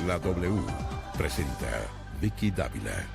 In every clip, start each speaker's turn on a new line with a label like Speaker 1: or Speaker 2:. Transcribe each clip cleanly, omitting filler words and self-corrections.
Speaker 1: La W presenta Vicky Dávila.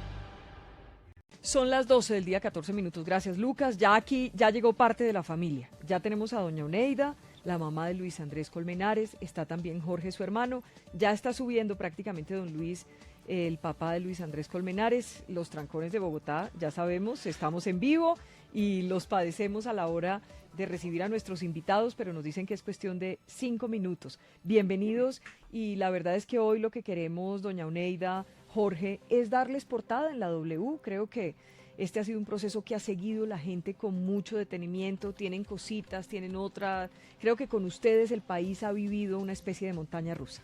Speaker 2: Son las 12 del día, 14 minutos. Gracias, Lucas. Ya aquí, ya llegó parte de la familia. Ya tenemos a doña Oneida, la mamá de Luis Andrés Colmenares. Está también Jorge, su hermano. Ya está subiendo prácticamente don Luis, el papá de Luis Andrés Colmenares. Los trancones de Bogotá, ya sabemos, estamos en vivo y los padecemos a la hora de recibir a nuestros invitados, pero nos dicen que es cuestión de 5 minutos. Bienvenidos, y la verdad es que hoy lo que queremos, doña Oneida, Jorge, es darles portada en la W. Creo que este ha sido un proceso que ha seguido la gente con mucho detenimiento. Tienen cositas, tienen otra. Creo que con ustedes el país ha vivido una especie de montaña rusa.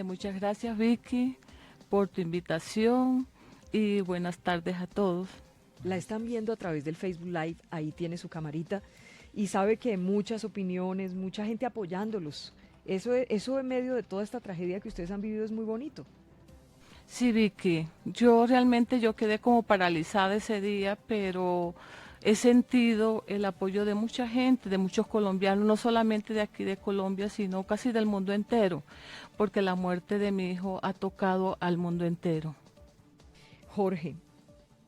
Speaker 3: Muchas gracias, Vicky, por tu invitación y buenas tardes a todos.
Speaker 2: La están viendo a través del Facebook Live, ahí tiene su camarita, y sabe que muchas opiniones, mucha gente apoyándolos. Eso en medio de toda esta tragedia que ustedes han vivido es muy bonito.
Speaker 3: Sí, Vicky, yo quedé como paralizada ese día, pero he sentido el apoyo de mucha gente, de muchos colombianos, no solamente de aquí de Colombia, sino casi del mundo entero, porque la muerte de mi hijo ha tocado al mundo entero.
Speaker 2: Jorge,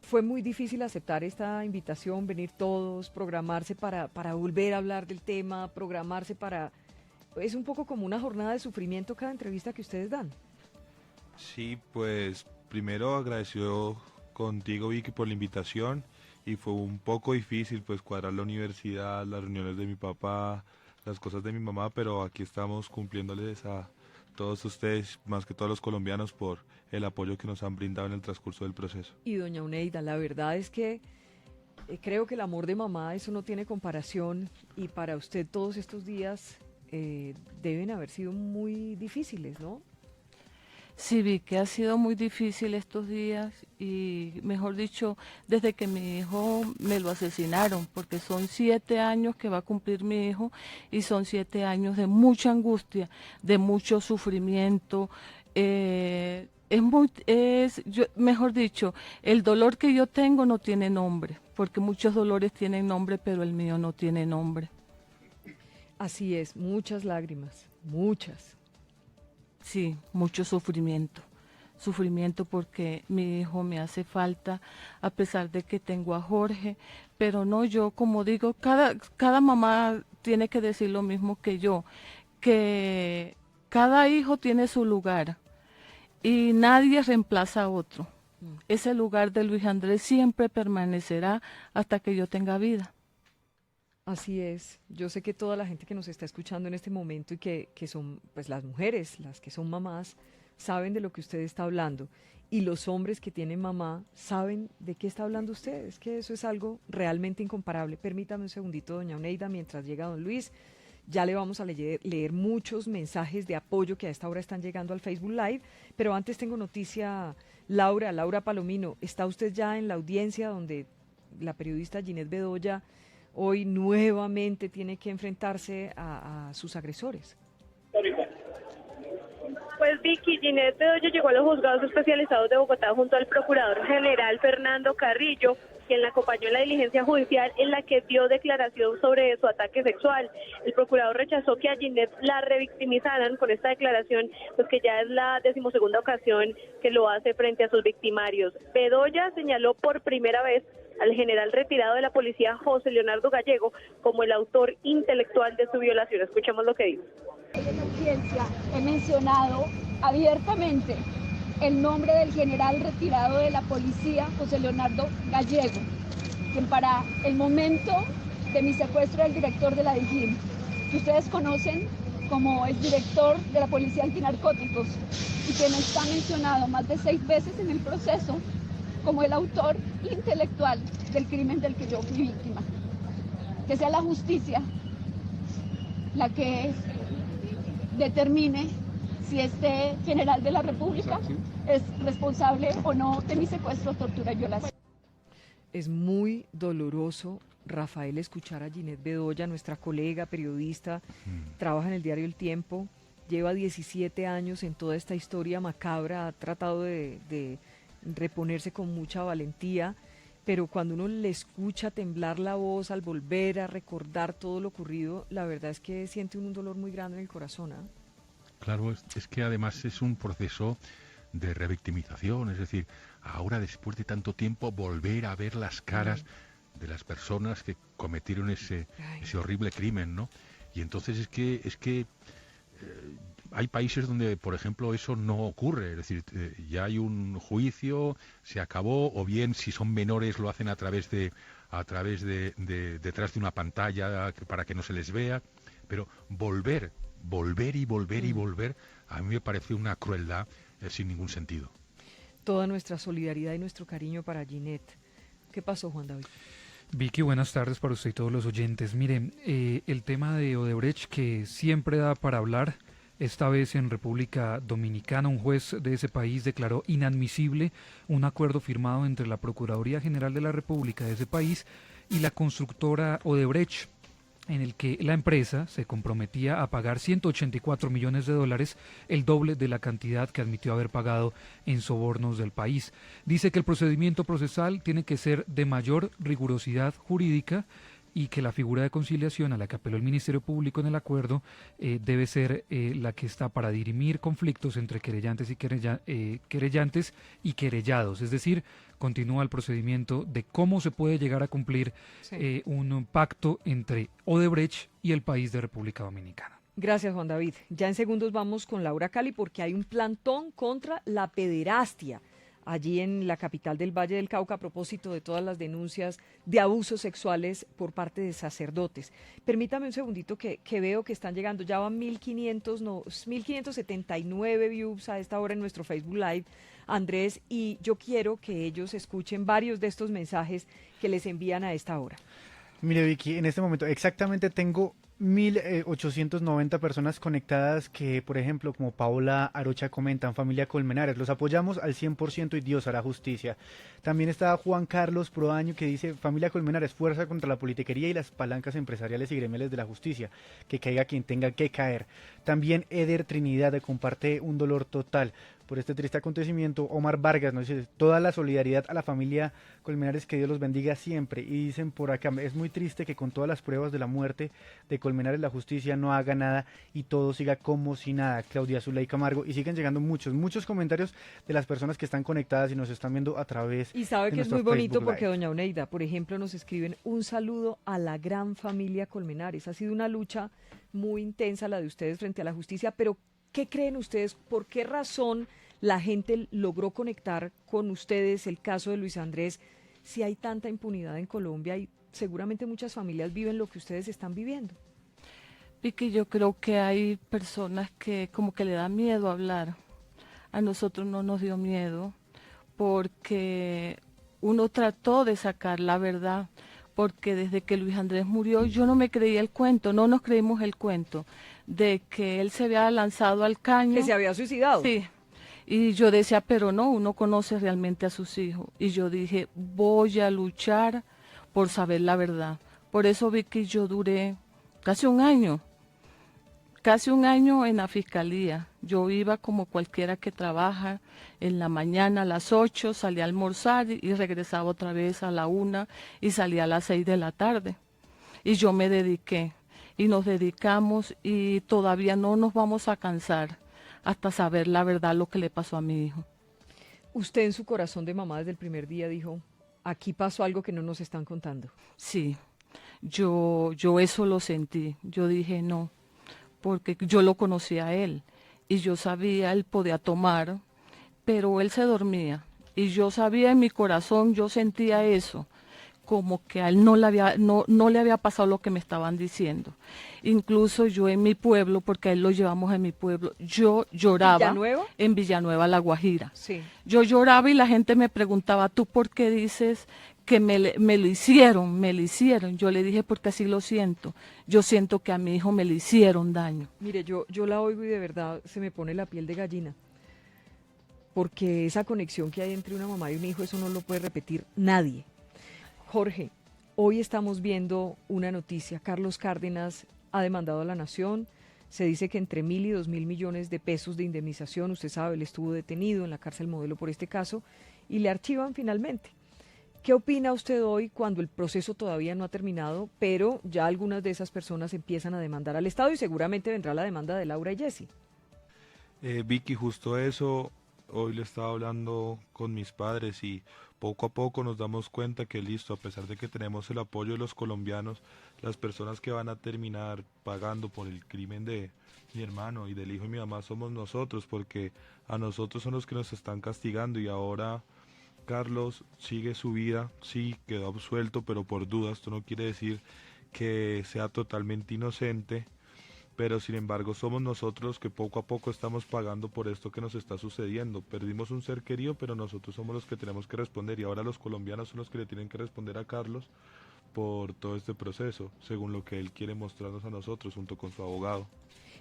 Speaker 2: fue muy difícil aceptar esta invitación, venir todos, programarse para volver a hablar del tema, programarse para... Es un poco como una jornada de sufrimiento cada entrevista que ustedes dan.
Speaker 4: Sí, pues primero agradecido contigo, Vicky, por la invitación, y fue un poco difícil pues cuadrar la universidad, las reuniones de mi papá, las cosas de mi mamá, pero aquí estamos cumpliéndoles a todos ustedes, más que todos los colombianos, por el apoyo que nos han brindado en el transcurso del proceso.
Speaker 2: Y doña Oneida, la verdad es que creo que el amor de mamá, eso no tiene comparación, y para usted todos estos días deben haber sido muy difíciles, ¿no?
Speaker 3: Sí, vi que ha sido muy difícil estos días y, mejor dicho, desde que mi hijo me lo asesinaron, porque son 7 años que va a cumplir mi hijo y son 7 años de mucha angustia, de mucho sufrimiento. Mejor dicho, el dolor que yo tengo no tiene nombre, porque muchos dolores tienen nombre, pero el mío no tiene nombre.
Speaker 2: Así es, muchas lágrimas, muchas.
Speaker 3: Sí, mucho sufrimiento. Sufrimiento porque mi hijo me hace falta, a pesar de que tengo a Jorge, pero no, yo como digo, cada mamá tiene que decir lo mismo que yo, que cada hijo tiene su lugar y nadie reemplaza a otro. Ese lugar de Luis Andrés siempre permanecerá hasta que yo tenga vida.
Speaker 2: Así es, yo sé que toda la gente que nos está escuchando en este momento y que son pues las mujeres, las que son mamás, saben de lo que usted está hablando, y los hombres que tienen mamá saben de qué está hablando usted. Es que eso es algo realmente incomparable. Permítame un segundito, doña Oneida, mientras llega don Luis. Ya le vamos a leer muchos mensajes de apoyo que a esta hora están llegando al Facebook Live, pero antes tengo noticia. Laura Palomino, ¿está usted ya en la audiencia donde la periodista Ginette Bedoya hoy nuevamente tiene que enfrentarse a sus agresores?
Speaker 5: Pues Vicky, Ginette Bedoya llegó a los juzgados especializados de Bogotá junto al procurador general Fernando Carrillo, quien la acompañó en la diligencia judicial en la que dio declaración sobre su ataque sexual. El procurador rechazó que a Ginette la revictimizaran con esta declaración, pues que ya es la 12ª ocasión que lo hace frente a sus victimarios. Bedoya señaló por primera vez al general retirado de la policía José Leonardo Gallego como el autor intelectual de su violación. Escuchemos lo que dijo.
Speaker 6: En la audiencia he mencionado abiertamente el nombre del general retirado de la policía, José Leonardo Gallego, quien para el momento de mi secuestro era el director de la DIJÍN, que ustedes conocen como el director de la Policía Antinarcóticos, y quien está mencionado más de 6 veces en el proceso como el autor intelectual del crimen del que yo fui víctima. Que sea la justicia la que determine si este general de la República es responsable o no de mi secuestro, tortura y violación.
Speaker 2: Es muy doloroso, Rafael, escuchar a Ginette Bedoya, nuestra colega, periodista, trabaja en el diario El Tiempo, lleva 17 años en toda esta historia macabra, ha tratado de reponerse con mucha valentía, pero cuando uno le escucha temblar la voz al volver a recordar todo lo ocurrido, la verdad es que siente un dolor muy grande en el corazón, ¿eh?
Speaker 1: claro, es que además es un proceso de revictimización, es decir, ahora después de tanto tiempo volver a ver las caras de las personas que cometieron ese horrible crimen, ¿no? Y entonces es que hay países donde, por ejemplo, eso no ocurre, es decir, ya hay un juicio, se acabó, o bien si son menores lo hacen a través de detrás de una pantalla para que no se les vea, pero volver, a mí me parece una crueldad sin ningún sentido.
Speaker 2: Toda nuestra solidaridad y nuestro cariño para Ginette. ¿Qué pasó, Juan David?
Speaker 7: Vicky, buenas tardes para usted y todos los oyentes. Miren, el tema de Odebrecht, que siempre da para hablar, esta vez en República Dominicana, un juez de ese país declaró inadmisible un acuerdo firmado entre la Procuraduría General de la República de ese país y la constructora Odebrecht, en el que la empresa se comprometía a pagar $184 millones, el doble de la cantidad que admitió haber pagado en sobornos del país. Dice que el procedimiento procesal tiene que ser de mayor rigurosidad jurídica y que la figura de conciliación a la que apeló el Ministerio Público en el acuerdo debe ser la que está para dirimir conflictos entre querellantes y querellantes y querellados. Es decir, continúa el procedimiento de cómo se puede llegar a cumplir un pacto entre Odebrecht y el país de República Dominicana.
Speaker 2: Gracias, Juan David. Ya en segundos vamos con Laura Cali porque hay un plantón contra la pederastia allí en la capital del Valle del Cauca a propósito de todas las denuncias de abusos sexuales por parte de sacerdotes. Permítame un segundito que veo que están llegando, ya van 1.579 views a esta hora en nuestro Facebook Live, Andrés, y yo quiero que ellos escuchen varios de estos mensajes que les envían a esta hora.
Speaker 8: Mire, Vicky, en este momento exactamente tengo 1.890 personas conectadas que, por ejemplo, como Paola Arocha comentan, familia Colmenares, los apoyamos al 100% y Dios hará justicia. También está Juan Carlos Proaño que dice, familia Colmenares, fuerza contra la politiquería y las palancas empresariales y gremiales de la justicia, que caiga quien tenga que caer. También Eder Trinidad comparte un dolor total por este triste acontecimiento. Omar Vargas nos dice, toda la solidaridad a la familia Colmenares, que Dios los bendiga siempre. Y dicen por acá, es muy triste que con todas las pruebas de la muerte de Colmenares la justicia no haga nada y todo siga como si nada. Claudia Zulay Camargo, y siguen llegando muchos comentarios de las personas que están conectadas y nos están viendo a través
Speaker 2: y sabe
Speaker 8: de
Speaker 2: que es muy
Speaker 8: nuestro
Speaker 2: bonito
Speaker 8: Facebook
Speaker 2: porque
Speaker 8: Live.
Speaker 2: doña Oneida, por ejemplo, nos escriben un saludo a la gran familia Colmenares. Ha sido una lucha muy intensa la de ustedes frente a la justicia, pero ¿qué creen ustedes? ¿Por qué razón la gente logró conectar con ustedes el caso de Luis Andrés? Si hay tanta impunidad en Colombia y seguramente muchas familias viven lo que ustedes están viviendo.
Speaker 3: Vicky, yo creo que hay personas que como que le da miedo hablar. A nosotros no nos dio miedo porque uno trató de sacar la verdad, porque desde que Luis Andrés murió yo no me creía el cuento, no nos creímos el cuento de que él se había lanzado al caño.
Speaker 2: Que se había suicidado.
Speaker 3: Sí. Y yo decía, pero no, uno conoce realmente a sus hijos. Y yo dije, voy a luchar por saber la verdad. Por eso vi que yo duré casi un año en la fiscalía. Yo iba como cualquiera que trabaja en la mañana a las 8, salía a almorzar y regresaba otra vez a la 1 y salía a las 6 de la tarde. Y yo me dediqué y nos dedicamos y todavía no nos vamos a cansar hasta saber la verdad lo que le pasó a mi hijo.
Speaker 2: Usted en su corazón de mamá desde el primer día dijo, aquí pasó algo que no nos están contando.
Speaker 3: Sí, yo eso lo sentí. Yo dije no, porque yo lo conocía a él y yo sabía, él podía tomar, pero él se dormía. Y yo sabía en mi corazón, yo sentía eso, como que a él no le había pasado lo que me estaban diciendo. Incluso yo en mi pueblo, porque a él lo llevamos en mi pueblo, yo lloraba.
Speaker 2: ¿Villanueva?
Speaker 3: En Villanueva, La Guajira.
Speaker 2: Sí.
Speaker 3: Yo lloraba y la gente me preguntaba, ¿tú por qué dices que me lo hicieron? Me lo hicieron. Yo le dije, porque así lo siento. Yo siento que a mi hijo me le hicieron daño.
Speaker 2: Mire, yo la oigo y de verdad se me pone la piel de gallina. Porque esa conexión que hay entre una mamá y un hijo, eso no lo puede repetir nadie. Jorge, hoy estamos viendo una noticia. Carlos Cárdenas ha demandado a la Nación. Se dice que entre 1.000 y 2.000 millones de pesos de indemnización. Usted sabe, él estuvo detenido en la cárcel Modelo por este caso y le archivan finalmente. ¿Qué opina usted hoy cuando el proceso todavía no ha terminado, pero ya algunas de esas personas empiezan a demandar al Estado y seguramente vendrá la demanda de Laura y Jessy?
Speaker 4: Vicky, justo eso, hoy le estaba hablando con mis padres y poco a poco nos damos cuenta que listo, a pesar de que tenemos el apoyo de los colombianos, las personas que van a terminar pagando por el crimen de mi hermano y del hijo de mi mamá somos nosotros, porque a nosotros son los que nos están castigando y ahora Carlos sigue su vida, sí, quedó absuelto, pero por dudas, esto no quiere decir que sea totalmente inocente, pero sin embargo somos nosotros los que poco a poco estamos pagando por esto que nos está sucediendo. Perdimos un ser querido, pero nosotros somos los que tenemos que responder y ahora los colombianos son los que le tienen que responder a Carlos por todo este proceso, según lo que él quiere mostrarnos a nosotros junto con su abogado.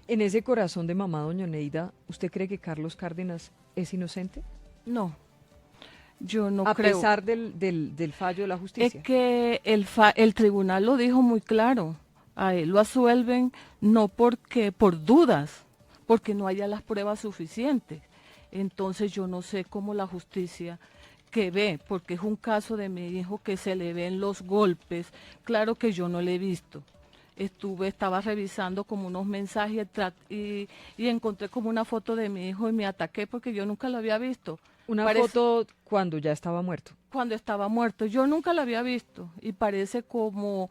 Speaker 2: En ese corazón de mamá, doña Oneida, ¿usted cree que Carlos Cárdenas es inocente?
Speaker 3: No, yo no
Speaker 2: A
Speaker 3: creo.
Speaker 2: pesar del fallo de la justicia.
Speaker 3: Es que el tribunal lo dijo muy claro. A él lo absuelven no porque por dudas, porque no haya las pruebas suficientes. Entonces yo no sé cómo la justicia que ve, porque es un caso de mi hijo que se le ven los golpes. Claro que yo no le he visto. Estaba revisando como unos mensajes y encontré como una foto de mi hijo y me ataqué porque yo nunca lo había visto.
Speaker 2: Una
Speaker 3: Parece-
Speaker 2: foto cuando ya estaba muerto.
Speaker 3: Cuando estaba muerto. Yo nunca lo había visto y parece como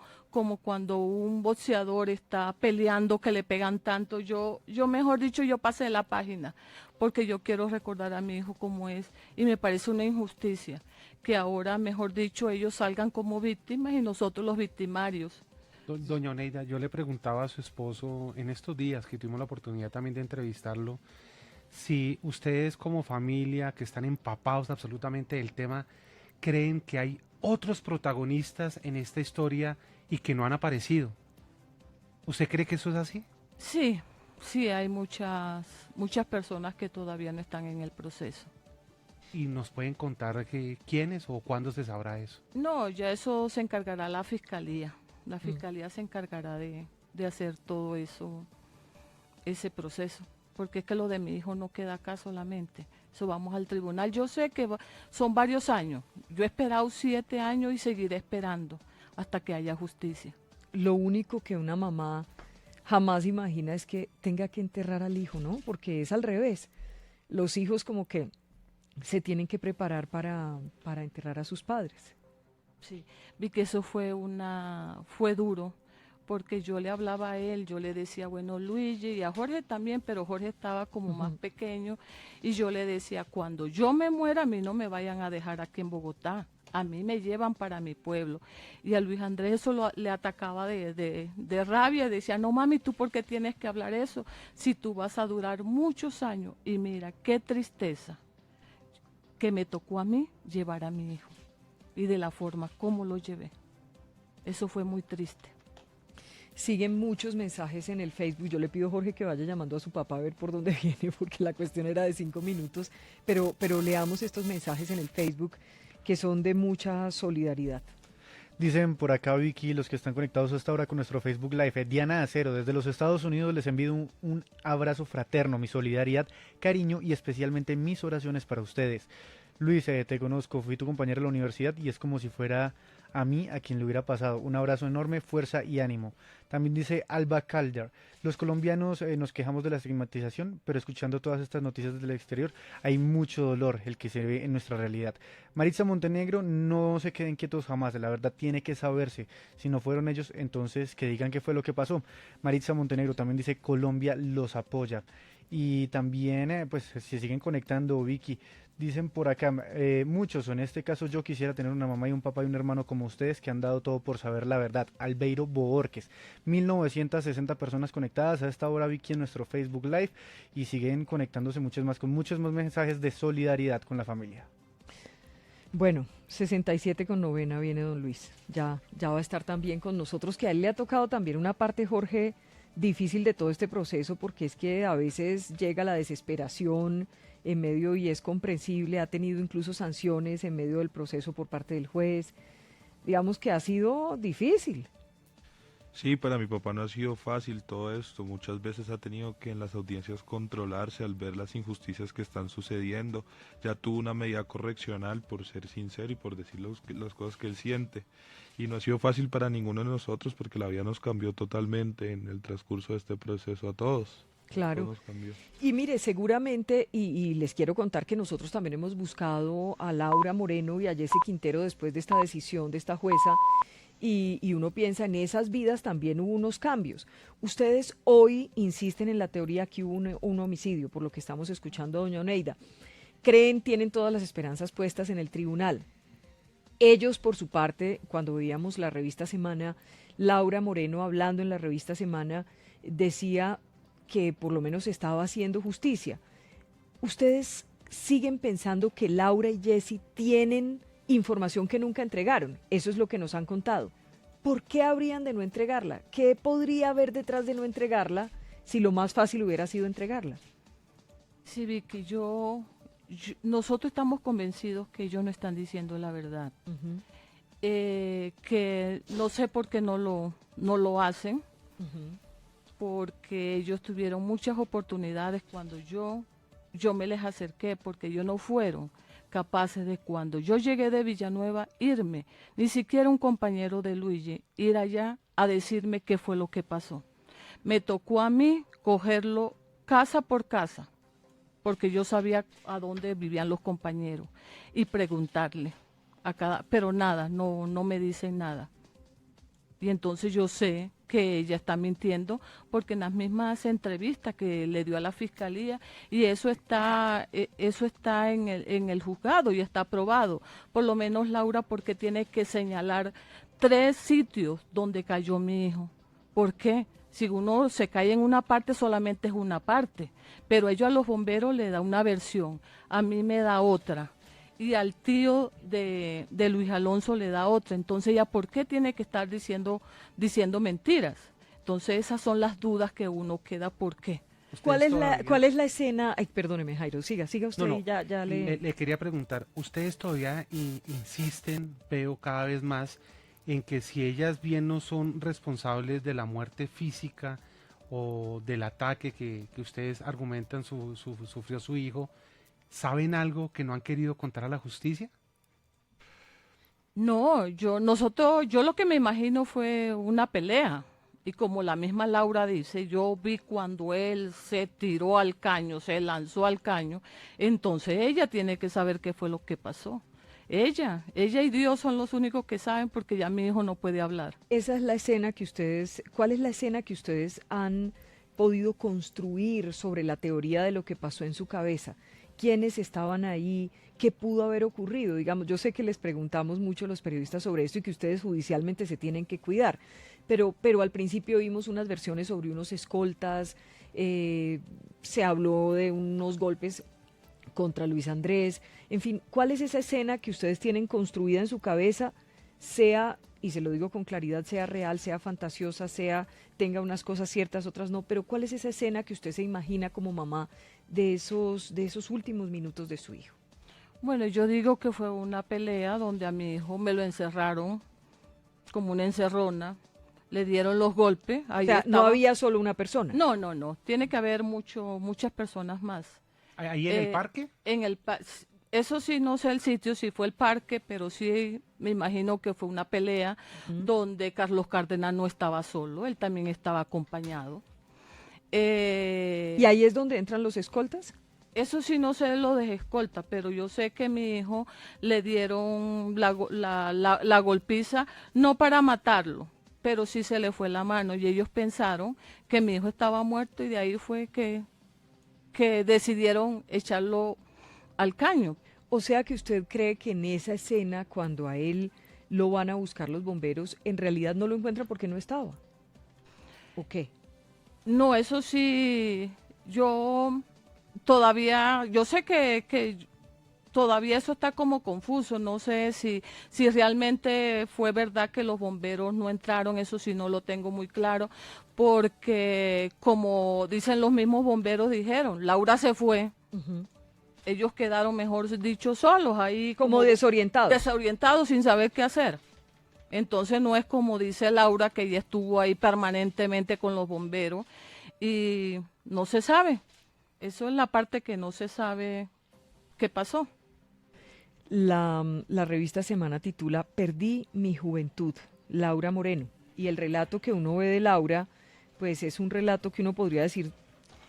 Speaker 3: cuando un boxeador está peleando que le pegan tanto. Yo mejor dicho, yo pasé la página porque yo quiero recordar a mi hijo como es y me parece una injusticia que ahora, mejor dicho, ellos salgan como víctimas y nosotros los victimarios.
Speaker 9: Doña Oneida, yo le preguntaba a su esposo en estos días que tuvimos la oportunidad también de entrevistarlo, si ustedes como familia que están empapados absolutamente del tema, creen que hay otros protagonistas en esta historia y que no han aparecido. ¿Usted cree que eso es así?
Speaker 3: Sí, sí, hay muchas personas que todavía no están en el proceso.
Speaker 9: ¿Y nos pueden contar quiénes o cuándo se sabrá eso?
Speaker 3: No, ya eso se encargará la fiscalía. La fiscalía se encargará de hacer todo eso, ese proceso. Porque es que lo de mi hijo no queda acá solamente. Eso vamos al tribunal. Yo sé que son varios años. Yo he esperado 7 años y seguiré esperando hasta que haya justicia.
Speaker 2: Lo único que una mamá jamás imagina es que tenga que enterrar al hijo, ¿no? Porque es al revés. Los hijos como que se tienen que preparar para enterrar a sus padres.
Speaker 3: Sí, vi que eso fue duro, porque yo le hablaba a él, yo le decía, bueno, Luigi, y a Jorge también, pero Jorge estaba como más pequeño, y yo le decía, cuando yo me muera, a mí no me vayan a dejar aquí en Bogotá, a mí me llevan para mi pueblo. Y a Luis Andrés eso le atacaba de rabia, y decía, no mami, ¿tú por qué tienes que hablar eso? Si tú vas a durar muchos años, y mira, qué tristeza que me tocó a mí llevar a mi hijo. Y de la forma como lo llevé. Eso fue muy triste.
Speaker 2: Siguen muchos mensajes en el Facebook. Yo le pido a Jorge que vaya llamando a su papá a ver por dónde viene, porque la cuestión era de 5 minutos. Pero leamos estos mensajes en el Facebook que son de mucha solidaridad.
Speaker 8: Dicen por acá, Vicky, los que están conectados hasta ahora con nuestro Facebook Live. Diana Acero, desde los Estados Unidos les envío un abrazo fraterno, mi solidaridad, cariño y especialmente mis oraciones para ustedes. Luis, te conozco, fui tu compañero de la universidad y es como si fuera a mí a quien le hubiera pasado. Un abrazo enorme, fuerza y ánimo. También dice Alba Calder, los colombianos nos quejamos de la estigmatización, pero escuchando todas estas noticias desde el exterior hay mucho dolor, el que se ve en nuestra realidad. Maritza Montenegro, no se queden quietos jamás, la verdad tiene que saberse. Si no fueron ellos, entonces que digan qué fue lo que pasó. Maritza Montenegro también dice Colombia los apoya. Y también, pues, se siguen conectando, Vicky. Dicen por acá, muchos, en este caso yo quisiera tener una mamá y un papá y un hermano como ustedes que han dado todo por saber la verdad. Albeiro Boorques, 1960 personas conectadas a esta hora, Vicky, en nuestro Facebook Live, y siguen conectándose muchos más, con muchos más mensajes de solidaridad con la familia.
Speaker 2: Bueno, 67 con novena viene don Luis. Ya va a estar también con nosotros, que a él le ha tocado también una parte, Jorge, difícil de todo este proceso, porque es que a veces llega la desesperación en medio y es comprensible, ha tenido incluso sanciones en medio del proceso por parte del juez. Digamos que ha sido difícil.
Speaker 4: Sí, para mi papá no ha sido fácil todo esto. Muchas veces ha tenido que en las audiencias controlarse al ver las injusticias que están sucediendo. Ya tuvo una medida correccional, por ser sincero y por decir las cosas que él siente. Y no ha sido fácil para ninguno de nosotros porque la vida nos cambió totalmente en el transcurso de este proceso a todos.
Speaker 2: Claro.
Speaker 4: Todo nos cambió.
Speaker 2: Y mire, seguramente, y les quiero contar que nosotros también hemos buscado a Laura Moreno y a Jessy Quintero después de esta decisión de esta jueza, y uno piensa en esas vidas también hubo unos cambios. Ustedes hoy insisten en la teoría que hubo un homicidio, por lo que estamos escuchando a doña Oneida. Creen, tienen todas las esperanzas puestas en el tribunal. Ellos, por su parte, cuando veíamos la revista Semana, Laura Moreno hablando en la revista Semana, decía que por lo menos estaba haciendo justicia. ¿Ustedes siguen pensando que Laura y Jessy tienen información que nunca entregaron? Eso es lo que nos han contado. ¿Por qué habrían de no entregarla? ¿Qué podría haber detrás de no entregarla si lo más fácil hubiera sido entregarla?
Speaker 3: Sí, Vicky, nosotros estamos convencidos que ellos no están diciendo la verdad.
Speaker 2: Uh-huh.
Speaker 3: Que no sé por qué no lo hacen,
Speaker 2: Uh-huh.
Speaker 3: porque ellos tuvieron muchas oportunidades cuando yo me les acerqué, porque ellos no fueron capaces de, cuando yo llegué de Villanueva, irme, ni siquiera un compañero de Luigi, ir allá a decirme qué fue lo que pasó. Me tocó a mí cogerlo casa por casa, porque yo sabía a dónde vivían los compañeros, y preguntarle a cada, pero nada, no me dicen nada. Y entonces yo sé que ella está mintiendo, porque en las mismas entrevistas que le dio a la fiscalía, y eso está en el juzgado y está aprobado. Por lo menos, Laura, porque tiene que señalar 3 sitios donde cayó mi hijo. ¿Por qué? Si uno se cae en una parte, solamente es una parte, pero ellos a los bomberos le da una versión, a mí me da otra, y al tío de Luis Alonso le da otra. Entonces, ¿ya por qué tiene que estar diciendo mentiras? Entonces, esas son las dudas que uno queda. ¿Por qué?
Speaker 2: ¿Cuál es la escena? Ay, perdóneme, Jairo, siga usted.
Speaker 9: No,
Speaker 2: ya
Speaker 9: le quería preguntar, ustedes todavía insisten, veo cada vez más, en que si ellas bien no son responsables de la muerte física o del ataque que ustedes argumentan sufrió su hijo, ¿saben algo que no han querido contar a la justicia?
Speaker 3: No, yo lo que me imagino fue una pelea. Y como la misma Laura dice, yo vi cuando él se tiró al caño, se lanzó al caño, entonces ella tiene que saber qué fue lo que pasó. Ella y Dios son los únicos que saben, porque ya mi hijo no puede hablar.
Speaker 2: Esa es la escena que ustedes, ¿cuál es la escena que ustedes han podido construir sobre la teoría de lo que pasó en su cabeza? ¿Quiénes estaban ahí? ¿Qué pudo haber ocurrido? Digamos, yo sé que les preguntamos mucho a los periodistas sobre esto y que ustedes judicialmente se tienen que cuidar, pero al principio vimos unas versiones sobre unos escoltas, se habló de unos golpes contra Luis Andrés, en fin, ¿cuál es esa escena que ustedes tienen construida en su cabeza, sea, y se lo digo con claridad, sea real, sea fantasiosa, tenga unas cosas ciertas, otras no, pero cuál es esa escena que usted se imagina como mamá de esos últimos minutos de su hijo?
Speaker 3: Bueno, yo digo que fue una pelea donde a mi hijo me lo encerraron como una encerrona, le dieron los golpes.
Speaker 2: O sea, no había solo una persona.
Speaker 3: No, tiene que haber muchas personas más.
Speaker 9: ¿Ahí en el parque?
Speaker 3: Eso sí, no sé el sitio, si fue el parque, pero sí me imagino que fue una pelea donde Carlos Cárdenas no estaba solo, él también estaba acompañado.
Speaker 2: ¿Y ahí es donde entran los escoltas?
Speaker 3: Eso sí, no sé lo de escolta, pero yo sé que a mi hijo le dieron la golpiza, no para matarlo, pero sí se le fue la mano, y ellos pensaron que mi hijo estaba muerto, y de ahí fue que decidieron echarlo al caño.
Speaker 2: O sea que usted cree que en esa escena, cuando a él lo van a buscar los bomberos, en realidad no lo encuentran porque no estaba. ¿O qué?
Speaker 3: No, eso sí, yo sé que todavía eso está como confuso, no sé si realmente fue verdad que los bomberos no entraron, eso sí no lo tengo muy claro, porque como dicen los mismos bomberos, dijeron, Laura se fue, ellos quedaron, mejor dicho, solos ahí.
Speaker 2: Como desorientados.
Speaker 3: Desorientados, sin saber qué hacer. Entonces no es como dice Laura, que ella estuvo ahí permanentemente con los bomberos, y no se sabe. Eso es la parte que no se sabe qué pasó.
Speaker 2: La revista Semana titula Perdí mi juventud, Laura Moreno. Y el relato que uno ve de Laura, pues es un relato que uno podría decir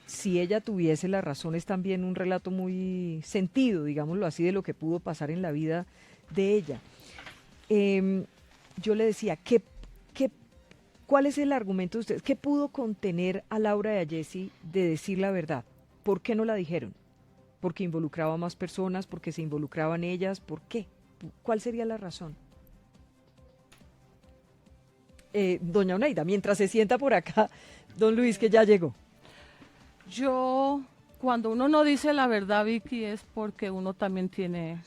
Speaker 2: si ella tuviese la razón, es también un relato muy sentido, digámoslo así, de lo que pudo pasar en la vida de ella. Yo le decía, ¿cuál es el argumento de ustedes? ¿Qué pudo contener a Laura y a Jessy de decir la verdad? ¿Por qué no la dijeron? ¿Porque involucraba a más personas? ¿Porque se involucraban ellas? ¿Por qué? ¿Cuál sería la razón? Doña Oneida, mientras se sienta por acá, don Luis, que ya llegó.
Speaker 3: Cuando uno no dice la verdad, Vicky, es porque uno también tiene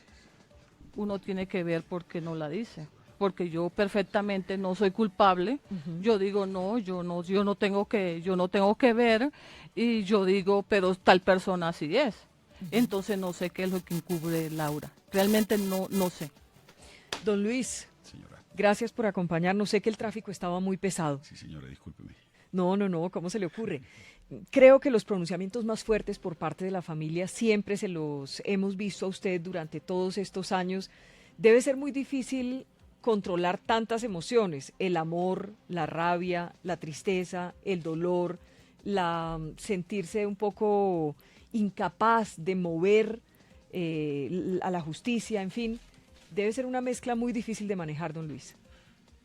Speaker 3: que ver por qué no la dice. Porque yo perfectamente no soy culpable. Yo digo no, yo no tengo que ver, y yo digo, pero tal persona así es. Entonces no sé qué es lo que encubre Laura. Realmente no sé.
Speaker 2: Don Luis,
Speaker 10: señora,
Speaker 2: gracias por acompañarnos. Sé que el tráfico estaba muy pesado.
Speaker 10: Sí, señora, discúlpeme.
Speaker 2: No, ¿cómo se le ocurre? Creo que los pronunciamientos más fuertes por parte de la familia siempre se los hemos visto a usted durante todos estos años. Debe ser muy difícil controlar tantas emociones, el amor, la rabia, la tristeza, el dolor, sentirse un poco incapaz de mover a la justicia, en fin. Debe ser una mezcla muy difícil de manejar, don Luis.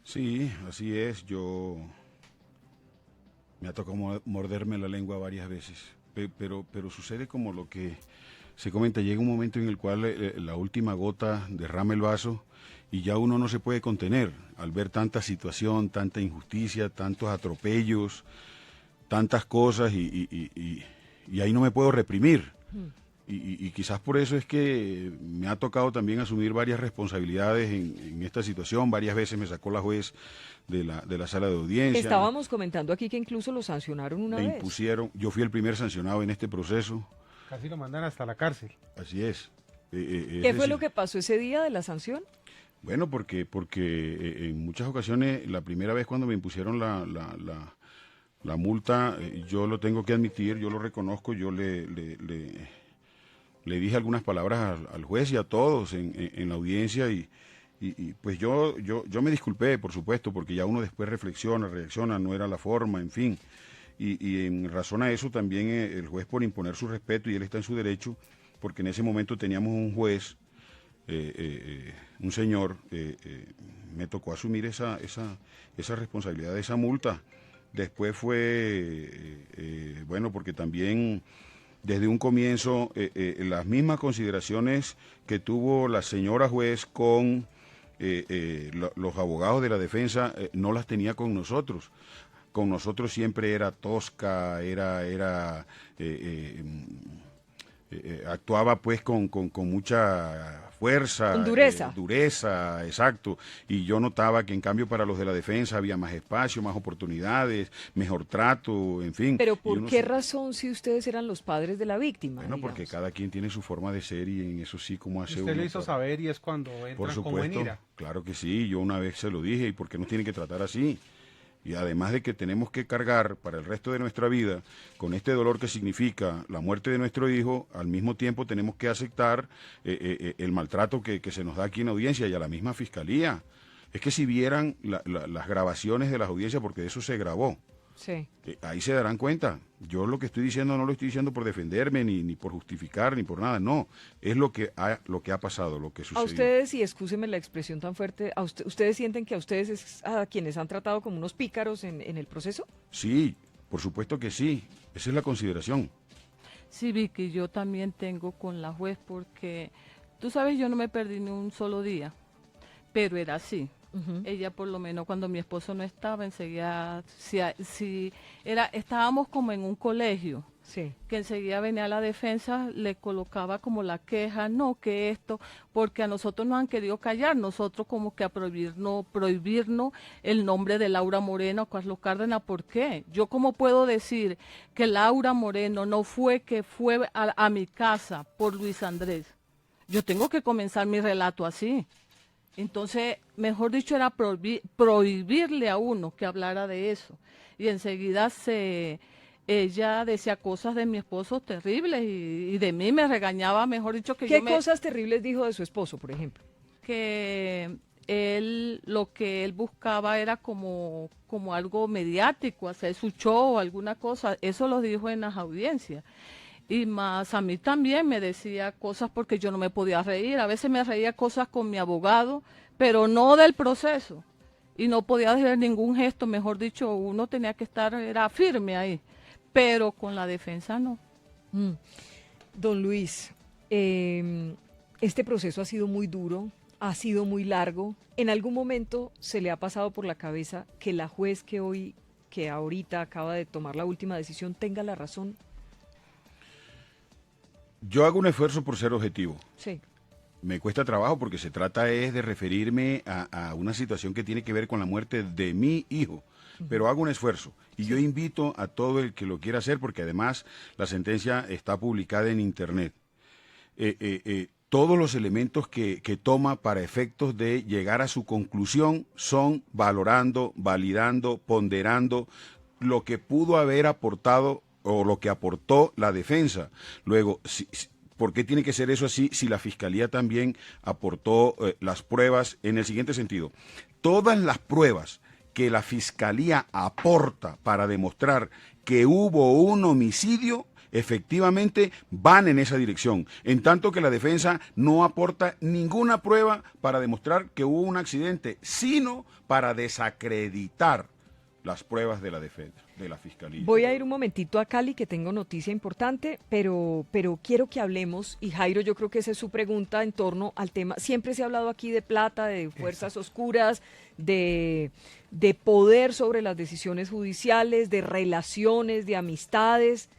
Speaker 10: Sí, así es. Me ha tocado morderme la lengua varias veces, pero sucede como lo que se comenta, llega un momento en el cual la última gota derrama el vaso y ya uno no se puede contener al ver tanta situación, tanta injusticia, tantos atropellos, tantas cosas y ahí no me puedo reprimir. Y quizás por eso es que me ha tocado también asumir varias responsabilidades en esta situación. Varias veces me sacó la juez de la sala de audiencia.
Speaker 2: Estábamos comentando aquí que incluso lo sancionaron una vez.
Speaker 10: Me impusieron, yo fui el primer sancionado en este proceso.
Speaker 9: Casi lo mandan hasta la cárcel.
Speaker 10: Así es.
Speaker 2: ¿Qué fue lo que pasó ese día de la sanción?
Speaker 10: Bueno, porque en muchas ocasiones, la primera vez cuando me impusieron la multa, yo lo tengo que admitir, yo lo reconozco, yo le dije algunas palabras al juez y a todos en la audiencia y pues yo me disculpé, por supuesto, porque ya uno después reacciona, no era la forma, en fin. Y en razón a eso también el juez, por imponer su respeto, y él está en su derecho, porque en ese momento teníamos un juez, un señor, me tocó asumir esa responsabilidad de esa multa. Después fue, bueno, porque también desde un comienzo las mismas consideraciones que tuvo la señora juez con los abogados de la defensa, no las tenía con nosotros. Con nosotros siempre era tosca, actuaba pues con mucha fuerza.
Speaker 2: Con dureza.
Speaker 10: Dureza, exacto. Y yo notaba que en cambio para los de la defensa había más espacio, más oportunidades, mejor trato, en fin.
Speaker 2: Pero ¿por qué razón si ustedes eran los padres de la víctima?
Speaker 10: Bueno,
Speaker 2: digamos?
Speaker 10: porque cada quien tiene su forma de ser y en eso sí como hace
Speaker 9: Usted lo hizo saber y es cuando entran como en ira.
Speaker 10: Claro que sí, yo una vez se lo dije, ¿y por qué nos tienen que tratar así? Y además de que tenemos que cargar para el resto de nuestra vida con este dolor que significa la muerte de nuestro hijo, al mismo tiempo tenemos que aceptar el maltrato que se nos da aquí en audiencia y a la misma fiscalía. Es que si vieran las grabaciones de las audiencias, porque de eso se grabó,
Speaker 2: sí.
Speaker 10: Ahí se darán cuenta. Yo lo que estoy diciendo no lo estoy diciendo por defenderme, ni por justificar, ni por nada, no. Es lo que ha pasado, lo que sucedió.
Speaker 2: A ustedes, y excúsenme la expresión tan fuerte, ¿ustedes sienten que a ustedes es a quienes han tratado como unos pícaros en el proceso?
Speaker 10: Sí, por supuesto que sí. Esa es la consideración.
Speaker 3: Sí, Vicky, yo también tengo con la juez porque, tú sabes, yo no me perdí ni un solo día, pero era así. Ella por lo menos cuando mi esposo no estaba enseguida, estábamos como en un colegio,
Speaker 2: sí,
Speaker 3: que enseguida venía la defensa, le colocaba como la queja, no, que esto, porque a nosotros nos han querido callar, nosotros como que a prohibirnos el nombre de Laura Moreno, Carlos Cárdenas. ¿Por qué? Yo cómo puedo decir que Laura Moreno no fue a mi casa por Luis Andrés. Yo tengo que comenzar mi relato así. Entonces, mejor dicho, era prohibirle a uno que hablara de eso. Y enseguida ella decía cosas de mi esposo terribles y de mí me regañaba, mejor dicho, que
Speaker 2: ¿Qué cosas terribles dijo de su esposo, por ejemplo?
Speaker 3: Que lo que él buscaba era como algo mediático, hacer su show, alguna cosa. Eso lo dijo en las audiencias. Y más a mí también me decía cosas porque yo no me podía reír. A veces me reía cosas con mi abogado, pero no del proceso. Y no podía hacer ningún gesto, mejor dicho, uno tenía que estar, era firme ahí. Pero con la defensa no.
Speaker 2: Don Luis, este proceso ha sido muy duro, ha sido muy largo. ¿En algún momento se le ha pasado por la cabeza que la juez que ahorita acaba de tomar la última decisión, tenga la razón?
Speaker 10: Yo hago un esfuerzo por ser objetivo.
Speaker 2: Sí.
Speaker 10: Me cuesta trabajo porque se trata es de referirme a una situación que tiene que ver con la muerte de mi hijo. Pero hago un esfuerzo y yo invito a todo el que lo quiera hacer, porque además la sentencia está publicada en internet. Todos los elementos que toma para efectos de llegar a su conclusión son valorando, validando, ponderando lo que pudo haber aportado o lo que aportó la defensa. Luego, ¿por qué tiene que ser eso así si la Fiscalía también aportó las pruebas en el siguiente sentido? Todas las pruebas que la Fiscalía aporta para demostrar que hubo un homicidio, efectivamente van en esa dirección, en tanto que la defensa no aporta ninguna prueba para demostrar que hubo un accidente, sino para desacreditar las pruebas de la defensa, de la Fiscalía.
Speaker 2: Voy a ir un momentito a Cali, que tengo noticia importante, pero quiero que hablemos, y Jairo, yo creo que esa es su pregunta en torno al tema. Siempre se ha hablado aquí de plata, de fuerzas oscuras, de poder sobre las decisiones judiciales, de relaciones, de amistades.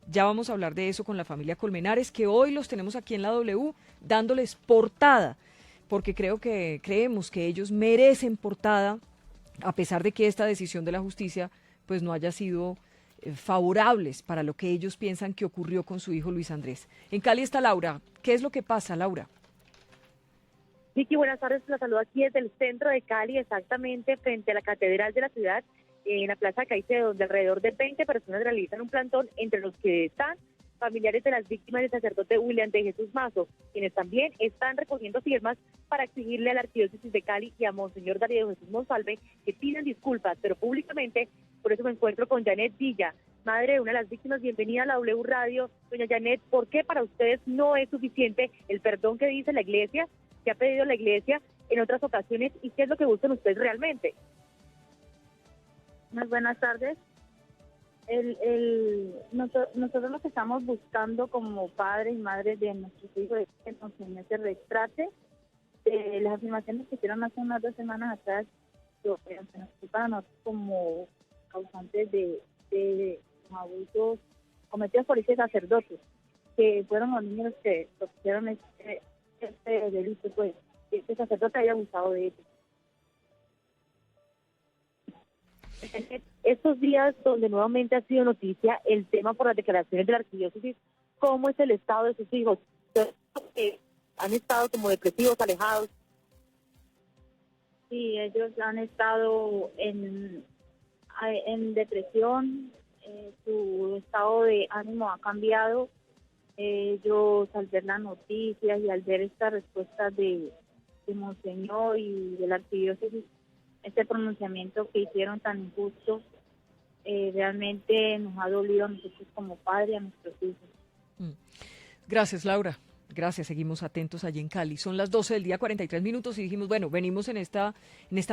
Speaker 2: Ya vamos a hablar de eso con la familia Colmenares, que hoy los tenemos aquí en la W, dándoles portada, porque creemos que ellos merecen portada, a pesar de que esta decisión de la justicia pues no haya sido favorables para lo que ellos piensan que ocurrió con su hijo Luis Andrés. En Cali está Laura. ¿Qué es lo que pasa, Laura?
Speaker 5: Vicky, buenas tardes. La saludo aquí desde el centro de Cali, exactamente frente a la catedral de la ciudad, en la Plaza Caicedo, donde alrededor de 20 personas realizan un plantón, entre los que están familiares de las víctimas del sacerdote William de Jesús Mazo, quienes también están recogiendo firmas para exigirle a la Arquidiócesis de Cali y a Monseñor Darío Jesús Monsalve que pidan disculpas, pero públicamente. Por eso me encuentro con Janet Villa, madre de una de las víctimas. Bienvenida a la W Radio. Doña Janet, ¿por qué para ustedes no es suficiente el perdón que dice la Iglesia, que ha pedido la Iglesia en otras ocasiones, y qué es lo que buscan ustedes realmente?
Speaker 11: Muy buenas tardes. Nosotros lo que estamos buscando como padres y madres de nuestros hijos es que nos se retrate de las afirmaciones que hicieron hace unas 2 semanas atrás para nosotros como causantes de abusos cometidos por ese sacerdote, que fueron los niños que propusieron este delito, pues, que este sacerdote haya abusado de ellos.
Speaker 5: Estos días donde nuevamente ha sido noticia el tema por las declaraciones de la Arquidiócesis, ¿cómo es el estado de sus hijos? ¿Han estado como depresivos, alejados?
Speaker 11: Sí, ellos han estado en depresión, su estado de ánimo ha cambiado. Ellos, al ver las noticias y al ver esta respuesta de Monseñor y de la Arquidiócesis, este pronunciamiento que hicieron tan injusto, realmente nos ha dolido a nosotros como padres y a nuestros hijos.
Speaker 2: Gracias, Laura. Gracias, seguimos atentos allí en Cali. Son las 12 del día, 43 minutos, y dijimos, bueno, venimos en esta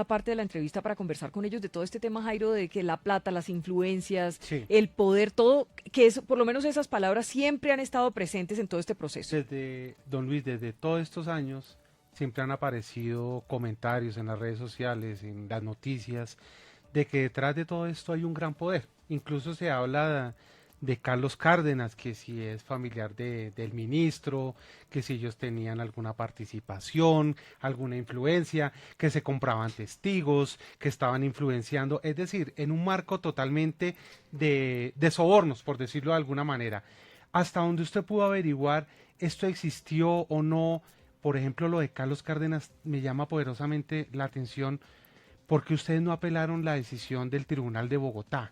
Speaker 2: parte de la entrevista para conversar con ellos de todo este tema, Jairo, de que la plata, las influencias, sí, el poder, todo, que es, por lo menos esas palabras siempre han estado presentes en todo este proceso.
Speaker 9: Don Luis, desde todos estos años siempre han aparecido comentarios en las redes sociales, en las noticias, de que detrás de todo esto hay un gran poder. Incluso se habla de Carlos Cárdenas, que si es familiar del ministro, que si ellos tenían alguna participación, alguna influencia, que se compraban testigos, que estaban influenciando, es decir, en un marco totalmente de sobornos, por decirlo de alguna manera. Hasta donde usted pudo averiguar, ¿esto existió o no? Por ejemplo, lo de Carlos Cárdenas me llama poderosamente la atención, porque ustedes no apelaron la decisión del Tribunal de Bogotá.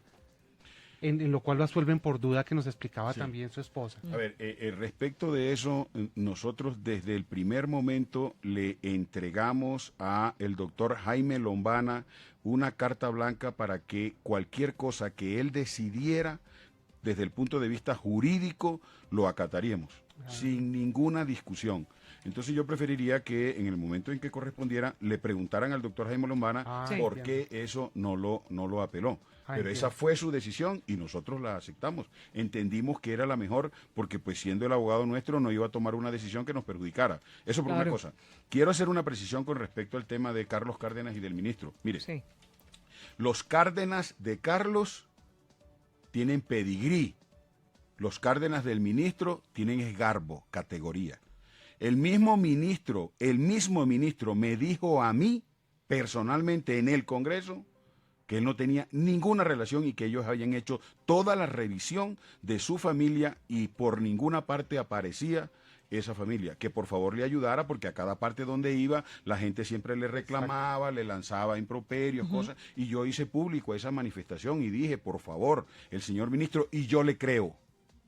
Speaker 9: en lo cual lo absuelven por duda, que nos explicaba
Speaker 10: Sí.
Speaker 9: también su esposa.
Speaker 10: A ver, respecto de eso, nosotros desde el primer momento le entregamos a el doctor Jaime Lombana una carta blanca para que cualquier cosa que él decidiera desde el punto de vista jurídico lo acataríamos, sin ninguna discusión. Entonces yo preferiría que en el momento en que correspondiera le preguntaran al doctor Jaime Lombana
Speaker 2: Sí.
Speaker 10: por qué eso no lo apeló. Pero
Speaker 9: Entiendo.
Speaker 10: esa fue su decisión y nosotros la aceptamos. Entendimos que era la mejor porque pues siendo el abogado nuestro no iba a tomar una decisión que nos perjudicara. Eso por una
Speaker 2: Claro.
Speaker 10: cosa. Quiero hacer una precisión con respecto al tema de Carlos Cárdenas y del ministro. Mire,
Speaker 2: Sí.
Speaker 10: los Cárdenas de Carlos tienen pedigrí. Los Cárdenas del ministro tienen esgarbo, categoría. El mismo ministro me dijo a mí, personalmente en el Congreso, que él no tenía ninguna relación y que ellos habían hecho toda la revisión de su familia y por ninguna parte aparecía esa familia, que por favor le ayudara porque a cada parte donde iba la gente siempre le reclamaba, le lanzaba improperios, cosas, y yo hice público esa manifestación y dije, por favor, el señor ministro, y yo le creo.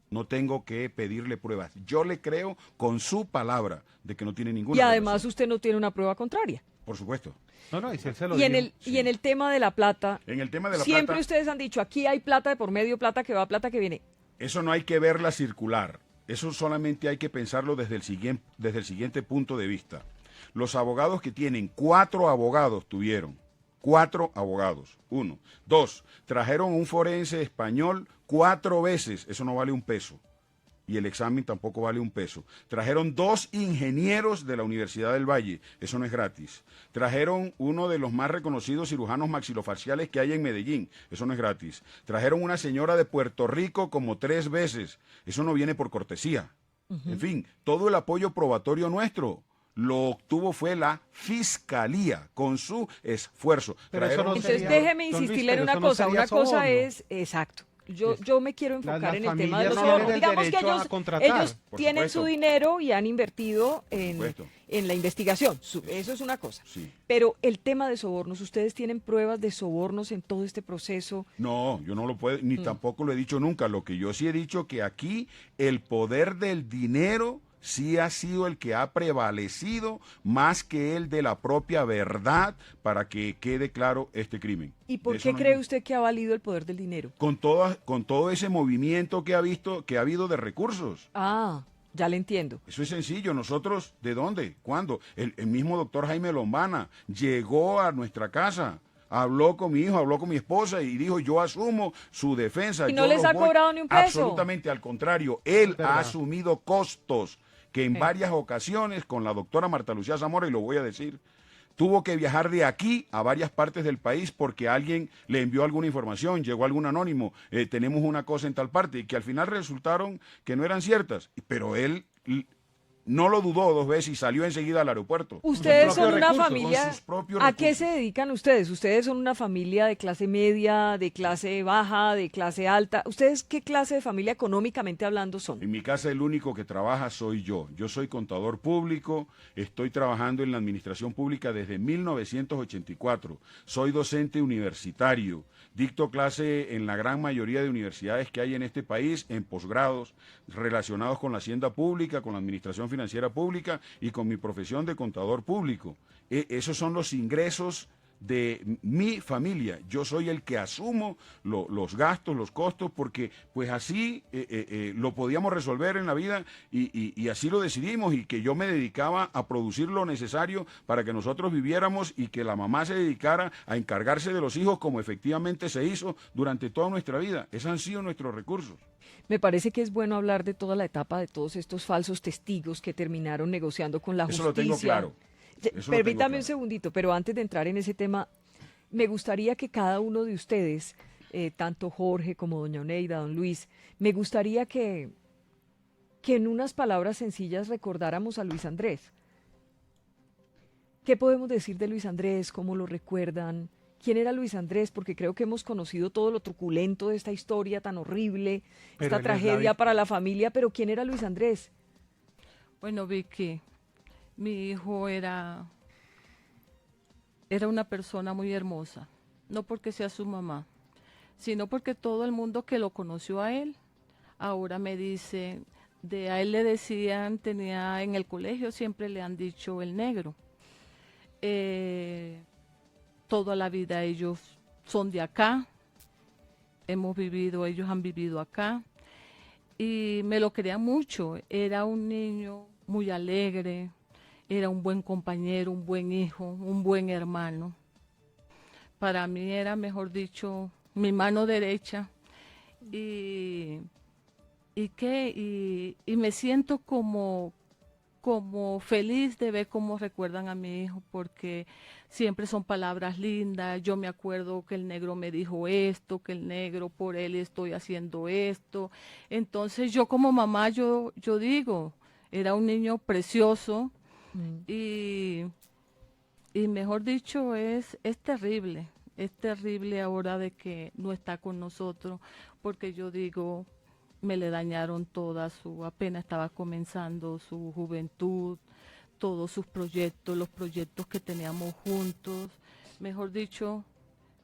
Speaker 10: No tengo que pedirle pruebas. Yo le creo con su palabra de que no tiene ninguna
Speaker 2: Y además
Speaker 10: relación.
Speaker 2: usted no tiene una prueba contraria.
Speaker 10: Por supuesto.
Speaker 9: No, y si él se lo
Speaker 2: Y en
Speaker 9: dio.
Speaker 2: el, y en el tema de la plata,
Speaker 10: En el tema de la
Speaker 2: siempre
Speaker 10: plata,
Speaker 2: ustedes han dicho, aquí hay plata de por medio, plata que va, plata que viene.
Speaker 10: eso no hay que verla circular. Eso solamente hay que pensarlo desde el siguiente punto de vista. Los abogados que tienen, 4 abogados tuvieron. 4 abogados. 1. 2. Trajeron un forense español 4 veces. Eso no vale un peso. Y el examen tampoco vale un peso. Trajeron 2 ingenieros de la Universidad del Valle. Eso no es gratis. Trajeron uno de los más reconocidos cirujanos maxilofaciales que hay en Medellín. Eso no es gratis. Trajeron una señora de Puerto Rico como 3 veces. Eso no viene por cortesía. En fin, todo el apoyo probatorio nuestro lo obtuvo fue la Fiscalía con su esfuerzo.
Speaker 9: Pero eso no
Speaker 2: Entonces
Speaker 9: sería-
Speaker 2: déjeme
Speaker 9: don Luis,
Speaker 2: insistirle en
Speaker 9: pero
Speaker 2: una
Speaker 9: eso no
Speaker 2: cosa.
Speaker 9: sería
Speaker 2: Una cosa
Speaker 9: soborno.
Speaker 2: es, exacto. Yo me quiero enfocar en el tema de
Speaker 9: familias
Speaker 2: los
Speaker 9: tienen
Speaker 2: sobornos.
Speaker 9: el
Speaker 2: Digamos que
Speaker 9: derecho a
Speaker 2: ellos
Speaker 9: contratar.
Speaker 10: Por
Speaker 2: tienen
Speaker 10: supuesto.
Speaker 2: su dinero y han invertido en
Speaker 10: supuesto.
Speaker 2: la investigación. Eso es una cosa.
Speaker 10: Sí.
Speaker 2: Pero el tema de sobornos, ¿ustedes tienen pruebas de sobornos en todo este proceso?
Speaker 10: No, yo no lo puedo, ni tampoco lo he dicho nunca. Lo que yo sí he dicho que aquí el poder del dinero sí ha sido el que ha prevalecido más que el de la propia verdad para que quede claro este crimen.
Speaker 2: ¿Y por
Speaker 10: Eso
Speaker 2: qué
Speaker 10: no-
Speaker 2: cree usted que ha valido el poder del dinero?
Speaker 10: Con todo ese movimiento que ha habido de recursos.
Speaker 2: Ah, ya le entiendo.
Speaker 10: Eso es sencillo. Nosotros, ¿de dónde? ¿Cuándo? El mismo doctor Jaime Lombana llegó a nuestra casa, habló con mi hijo, habló con mi esposa y dijo, yo asumo su defensa.
Speaker 2: ¿Y no
Speaker 10: yo
Speaker 2: les
Speaker 10: los
Speaker 2: ha
Speaker 10: voy-".
Speaker 2: cobrado ni un peso?
Speaker 10: Absolutamente al contrario. Él
Speaker 9: verdad.
Speaker 10: ha asumido costos que en
Speaker 2: Sí.
Speaker 10: varias ocasiones con la doctora Marta Lucía Zamora, y lo voy a decir, tuvo que viajar de aquí a varias partes del país porque alguien le envió alguna información, llegó algún anónimo, tenemos una cosa en tal parte, y que al final resultaron que no eran ciertas. Pero él no lo dudó 2 veces y salió enseguida al aeropuerto.
Speaker 2: Ustedes
Speaker 9: propios
Speaker 2: son una
Speaker 9: recursos, con
Speaker 2: familia.
Speaker 10: sus propios
Speaker 2: ¿A qué
Speaker 10: recursos.
Speaker 2: se dedican ustedes? Ustedes son una familia de clase media, de clase baja, de clase alta. ¿Ustedes qué clase de familia económicamente hablando son?
Speaker 10: En mi casa el único que trabaja soy yo. Yo soy contador público, estoy trabajando en la administración pública desde 1984. Soy docente universitario, dicto clase en la gran mayoría de universidades que hay en este país, en posgrados relacionados con la hacienda pública, con la administración financiera pública y con mi profesión de contador público. Esos son los ingresos de mi familia. Yo soy el que asumo los gastos, los costos, porque pues así lo podíamos resolver en la vida y así lo decidimos, y que yo me dedicaba a producir lo necesario para que nosotros viviéramos y que la mamá se dedicara a encargarse de los hijos como efectivamente se hizo durante toda nuestra vida. Esos han sido nuestros recursos.
Speaker 2: Me parece que es bueno hablar de toda la etapa de todos estos falsos testigos que terminaron negociando con la
Speaker 10: Eso
Speaker 2: justicia.
Speaker 10: lo tengo claro. Eso lo tengo
Speaker 2: Permítame
Speaker 10: claro.
Speaker 2: un segundito, pero antes de entrar en ese tema, me gustaría que cada uno de ustedes, tanto Jorge como doña Oneida, don Luis, me gustaría que en unas palabras sencillas recordáramos a Luis Andrés. ¿Qué podemos decir de Luis Andrés? ¿Cómo lo recuerdan? ¿Quién era Luis Andrés? Porque creo que hemos conocido todo lo truculento de esta historia tan horrible,
Speaker 9: Pero
Speaker 2: esta
Speaker 9: él es la
Speaker 2: tragedia
Speaker 9: víctima.
Speaker 2: para la familia, pero ¿quién era Luis Andrés?
Speaker 3: Bueno, Vicky, mi hijo era una persona muy hermosa, no porque sea su mamá, sino porque todo el mundo que lo conoció a él, ahora me dice, a él le decían, tenía en el colegio, siempre le han dicho el negro. Toda la vida ellos son de acá, ellos han vivido acá, y me lo quería mucho. Era un niño muy alegre, era un buen compañero, un buen hijo, un buen hermano. Para mí era, mejor dicho, mi mano derecha. Y me siento como feliz de ver cómo recuerdan a mi hijo, porque siempre son palabras lindas. Yo me acuerdo que el negro me dijo esto, que el negro por él estoy haciendo esto. Entonces yo como mamá, yo digo, era un niño precioso y mejor dicho, es terrible. Es terrible ahora de que no está con nosotros, porque yo digo, me le dañaron apenas estaba comenzando su juventud, todos sus proyectos, los proyectos que teníamos juntos. Mejor dicho,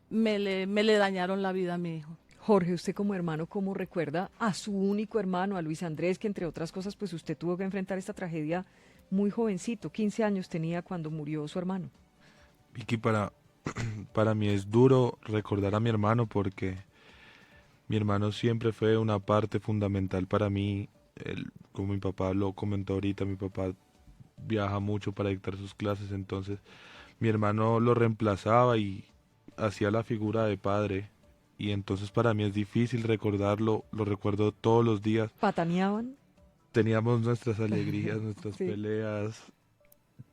Speaker 3: me le dañaron la vida a mi hijo.
Speaker 2: Jorge, usted como hermano, ¿cómo recuerda a su único hermano, a Luis Andrés, que entre otras cosas, pues usted tuvo que enfrentar esta tragedia muy jovencito? 15 años tenía cuando murió su hermano.
Speaker 4: Vicky, para mí es duro recordar a mi hermano porque mi hermano siempre fue una parte fundamental para mí. Como mi papá lo comentó ahorita, mi papá viaja mucho para dictar sus clases, entonces mi hermano lo reemplazaba y hacía la figura de padre. Y entonces para mí es difícil recordarlo, lo recuerdo todos los días.
Speaker 2: ¿Pataneaban?
Speaker 4: Teníamos nuestras alegrías, nuestras peleas,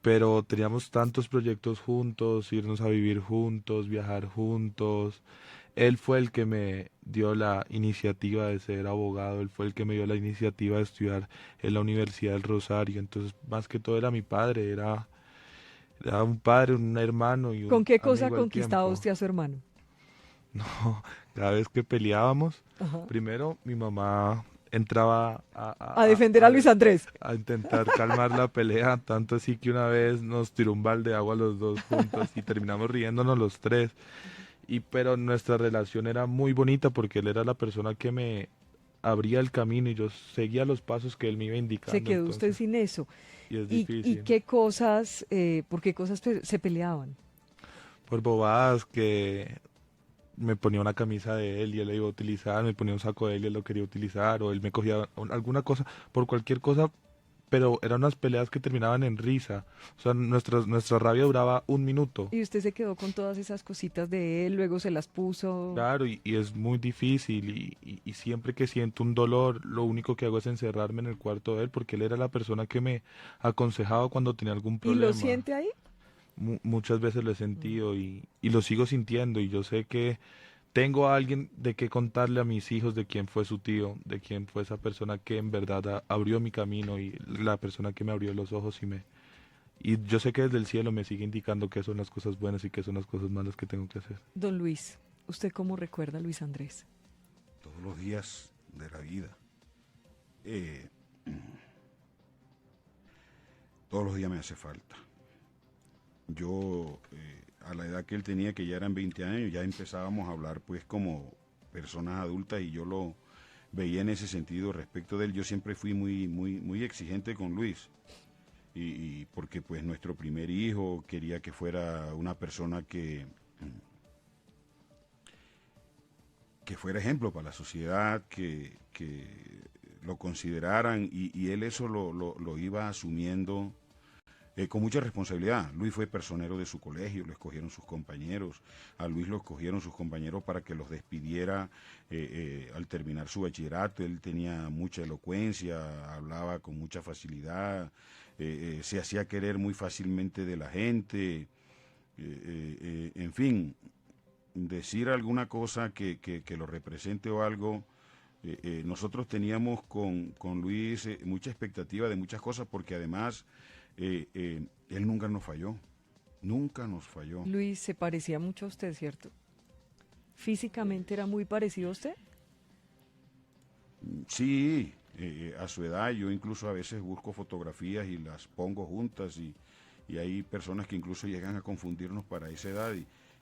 Speaker 4: pero teníamos tantos proyectos juntos, irnos a vivir juntos, viajar juntos. Él fue el que me dio la iniciativa de ser abogado, él fue el que me dio la iniciativa de estudiar en la Universidad del Rosario. Entonces, más que todo era mi padre, era un padre, un hermano y un
Speaker 2: ¿Con qué cosa
Speaker 4: amigo al
Speaker 2: conquistaba
Speaker 4: tiempo.
Speaker 2: usted a su hermano?
Speaker 4: No, cada vez que peleábamos, primero mi mamá entraba
Speaker 2: a defender a Luis Andrés.
Speaker 4: A intentar calmar la pelea, tanto así que una vez nos tiró un balde de agua los dos juntos y terminamos riéndonos los tres. Pero nuestra relación era muy bonita porque él era la persona que me abría el camino y yo seguía los pasos que él me iba indicando.
Speaker 2: Se quedó usted sin eso.
Speaker 4: Y es difícil.
Speaker 2: ¿Y qué cosas, por qué cosas se peleaban?
Speaker 4: Por bobadas, que me ponía una camisa de él y él la iba a utilizar, me ponía un saco de él y él lo quería utilizar, o él me cogía alguna cosa, por cualquier cosa, pero eran unas peleas que terminaban en risa. O sea, nuestra rabia duraba 1 minuto.
Speaker 2: Y usted se quedó con todas esas cositas de él, luego se las puso.
Speaker 4: Claro, y es muy difícil, y siempre que siento un dolor, lo único que hago es encerrarme en el cuarto de él, porque él era la persona que me aconsejaba cuando tenía algún problema.
Speaker 2: ¿Y lo siente ahí?
Speaker 4: Muchas veces lo he sentido y lo sigo sintiendo, y yo sé que tengo a alguien de que contarle a mis hijos de quién fue su tío, de quién fue esa persona que en verdad abrió mi camino y la persona que me abrió los ojos y yo sé que desde el cielo me sigue indicando qué son las cosas buenas y qué son las cosas malas que tengo que hacer.
Speaker 2: Don Luis, ¿usted cómo recuerda a Luis Andrés?
Speaker 10: Todos los días de la vida. Todos los días me hace falta. Yo, a la edad que él tenía, que ya eran 20 años, ya empezábamos a hablar pues como personas adultas y yo lo veía en ese sentido respecto de él. Yo siempre fui muy exigente con Luis y porque pues nuestro primer hijo quería que fuera una persona que fuera ejemplo para la sociedad, que lo consideraran y él eso lo iba asumiendo con mucha responsabilidad. Luis fue personero de su colegio, lo escogieron sus compañeros, a Luis lo escogieron sus compañeros para que los despidiera al terminar su bachillerato. Él tenía mucha elocuencia, hablaba con mucha facilidad, se hacía querer muy fácilmente de la gente, en fin, decir alguna cosa que lo represente o algo. Nosotros teníamos con Luis mucha expectativa de muchas cosas porque además él nunca nos falló, nunca nos falló.
Speaker 2: Luis se parecía mucho a usted, ¿cierto? ¿Físicamente era muy parecido a usted?
Speaker 10: Sí, a su edad yo incluso a veces busco fotografías y las pongo juntas y hay personas que incluso llegan a confundirnos para esa edad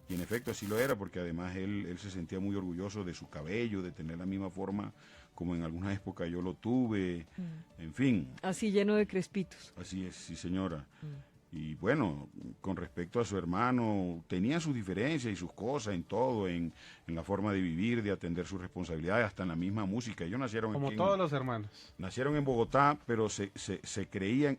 Speaker 10: Y en efecto así lo era, porque además él se sentía muy orgulloso de su cabello, de tener la misma forma como en algunas épocas yo lo tuve, en fin.
Speaker 2: Así lleno de crespitos.
Speaker 10: Así es, sí señora. Y bueno, con respecto a su hermano, tenía sus diferencias y sus cosas en todo, en la forma de vivir, de atender sus responsabilidades, hasta en la misma música. Ellos nacieron
Speaker 9: Como
Speaker 10: aquí
Speaker 9: todos los hermanos.
Speaker 10: Nacieron en Bogotá, pero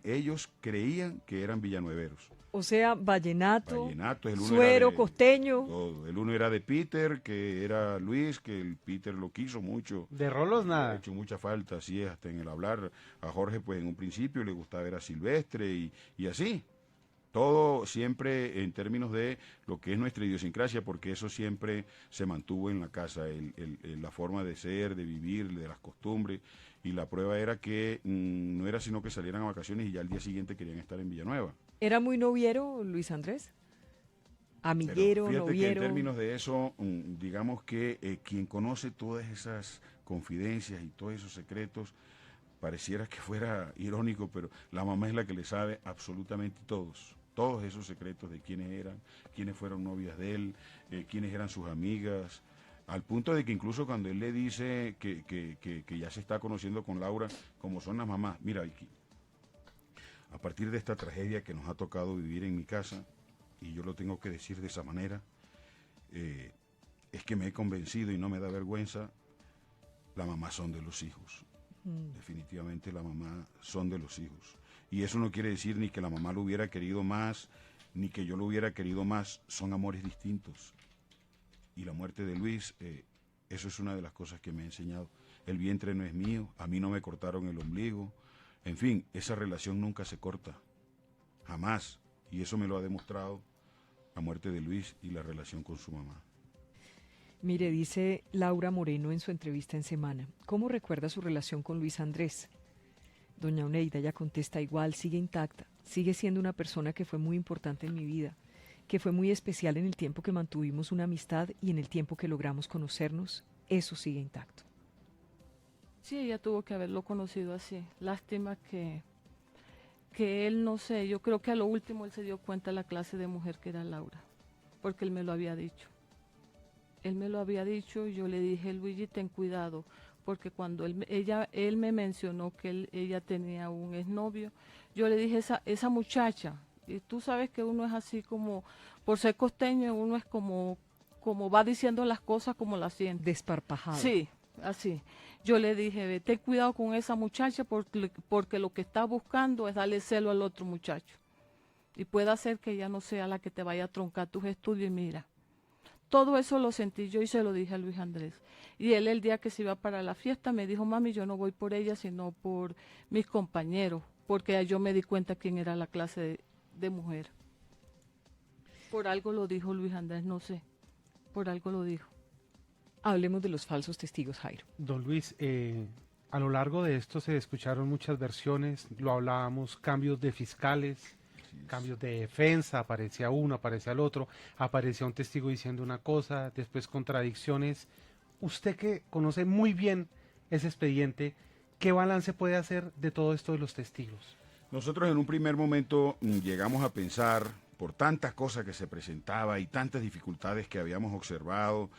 Speaker 10: ellos creían que eran villanueveros.
Speaker 2: O sea, vallenato,
Speaker 10: El uno
Speaker 2: suero,
Speaker 10: era de,
Speaker 2: costeño.
Speaker 10: todo. El uno era de Peter, que era Luis, que el Peter lo quiso mucho.
Speaker 9: De rolos nada.
Speaker 10: Ha hecho mucha falta, así es, hasta en el hablar. A Jorge, pues en un principio le gustaba ver a Silvestre y así. Todo siempre en términos de lo que es nuestra idiosincrasia, porque eso siempre se mantuvo en la casa, la forma de ser, de vivir, de las costumbres. Y la prueba era que no era sino que salieran a vacaciones y ya al día siguiente querían estar en Villanueva.
Speaker 2: ¿Era muy noviero Luis Andrés? Amiguero,
Speaker 10: Pero fíjate
Speaker 2: noviero.
Speaker 10: que en términos de eso, digamos que quien conoce todas esas confidencias y todos esos secretos, pareciera que fuera irónico, pero la mamá es la que le sabe absolutamente todos esos secretos de quiénes eran, quiénes fueron novias de él, quiénes eran sus amigas, al punto de que incluso cuando él le dice que ya se está conociendo con Laura, como son las mamás, mira Vicky, a partir de esta tragedia que nos ha tocado vivir en mi casa, y yo lo tengo que decir de esa manera, es que me he convencido y no me da vergüenza, la mamá son de los hijos. Definitivamente la mamá son de los hijos. Y eso no quiere decir ni que la mamá lo hubiera querido más, ni que yo lo hubiera querido más, son amores distintos. Y la muerte de Luis, eso es una de las cosas que me ha enseñado. El vientre no es mío, a mí no me cortaron el ombligo. En fin, esa relación nunca se corta, jamás. Y eso me lo ha demostrado la muerte de Luis y la relación con su mamá.
Speaker 2: Mire, dice Laura Moreno en su entrevista en Semana, ¿cómo recuerda su relación con Luis Andrés? Doña Oneida ya contesta igual, sigue intacta, sigue siendo una persona que fue muy importante en mi vida, que fue muy especial en el tiempo que mantuvimos una amistad y en el tiempo que logramos conocernos, eso sigue intacto.
Speaker 3: Sí, ella tuvo que haberlo conocido así. Lástima que él, no sé, yo creo que a lo último él se dio cuenta de la clase de mujer que era Laura, porque él me lo había dicho. Él me lo había dicho y yo le dije, Luigi, ten cuidado, porque cuando él me mencionó que ella tenía un exnovio, yo le dije, esa muchacha, y tú sabes que uno es así como, por ser costeño, uno es como va diciendo las cosas como las siente.
Speaker 2: Desparpajado.
Speaker 3: Sí, así. Yo le dije, ten cuidado con esa muchacha porque lo que está buscando es darle celo al otro muchacho. Y puede hacer que ella no sea la que te vaya a troncar tus estudios y mira. Todo eso lo sentí yo y se lo dije a Luis Andrés. Y él el día que se iba para la fiesta me dijo, mami, yo no voy por ella, sino por mis compañeros, porque yo me di cuenta quién era la clase de mujer. Por algo lo dijo Luis Andrés, no sé, por algo lo dijo.
Speaker 2: Hablemos de los falsos testigos, Jairo.
Speaker 9: Don Luis, a lo largo de esto se escucharon muchas versiones, lo hablábamos, cambios de fiscales, cambios de defensa, aparecía uno, aparecía el otro, aparecía un testigo diciendo una cosa, después contradicciones. Usted que conoce muy bien ese expediente, ¿qué balance puede hacer de todo esto de los testigos?
Speaker 10: Nosotros en un primer momento llegamos a pensar, por tantas cosas que se presentaba y tantas dificultades que habíamos observado,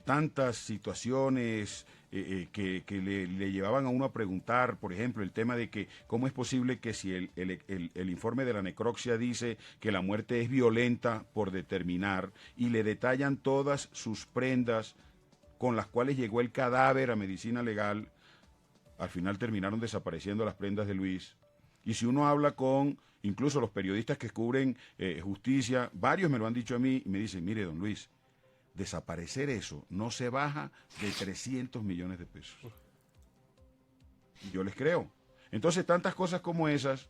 Speaker 10: tantas situaciones que le llevaban a uno a preguntar, por ejemplo, el tema de que cómo es posible que si el informe de la necropsia dice que la muerte es violenta por determinar y le detallan todas sus prendas con las cuales llegó el cadáver a medicina legal, al final terminaron desapareciendo las prendas de Luis. Y si uno habla con incluso los periodistas que cubren justicia, varios me lo han dicho a mí y me dicen, mire, don Luis, desaparecer eso no se baja de 300 millones de pesos. Y yo les creo. Entonces, tantas cosas como esas,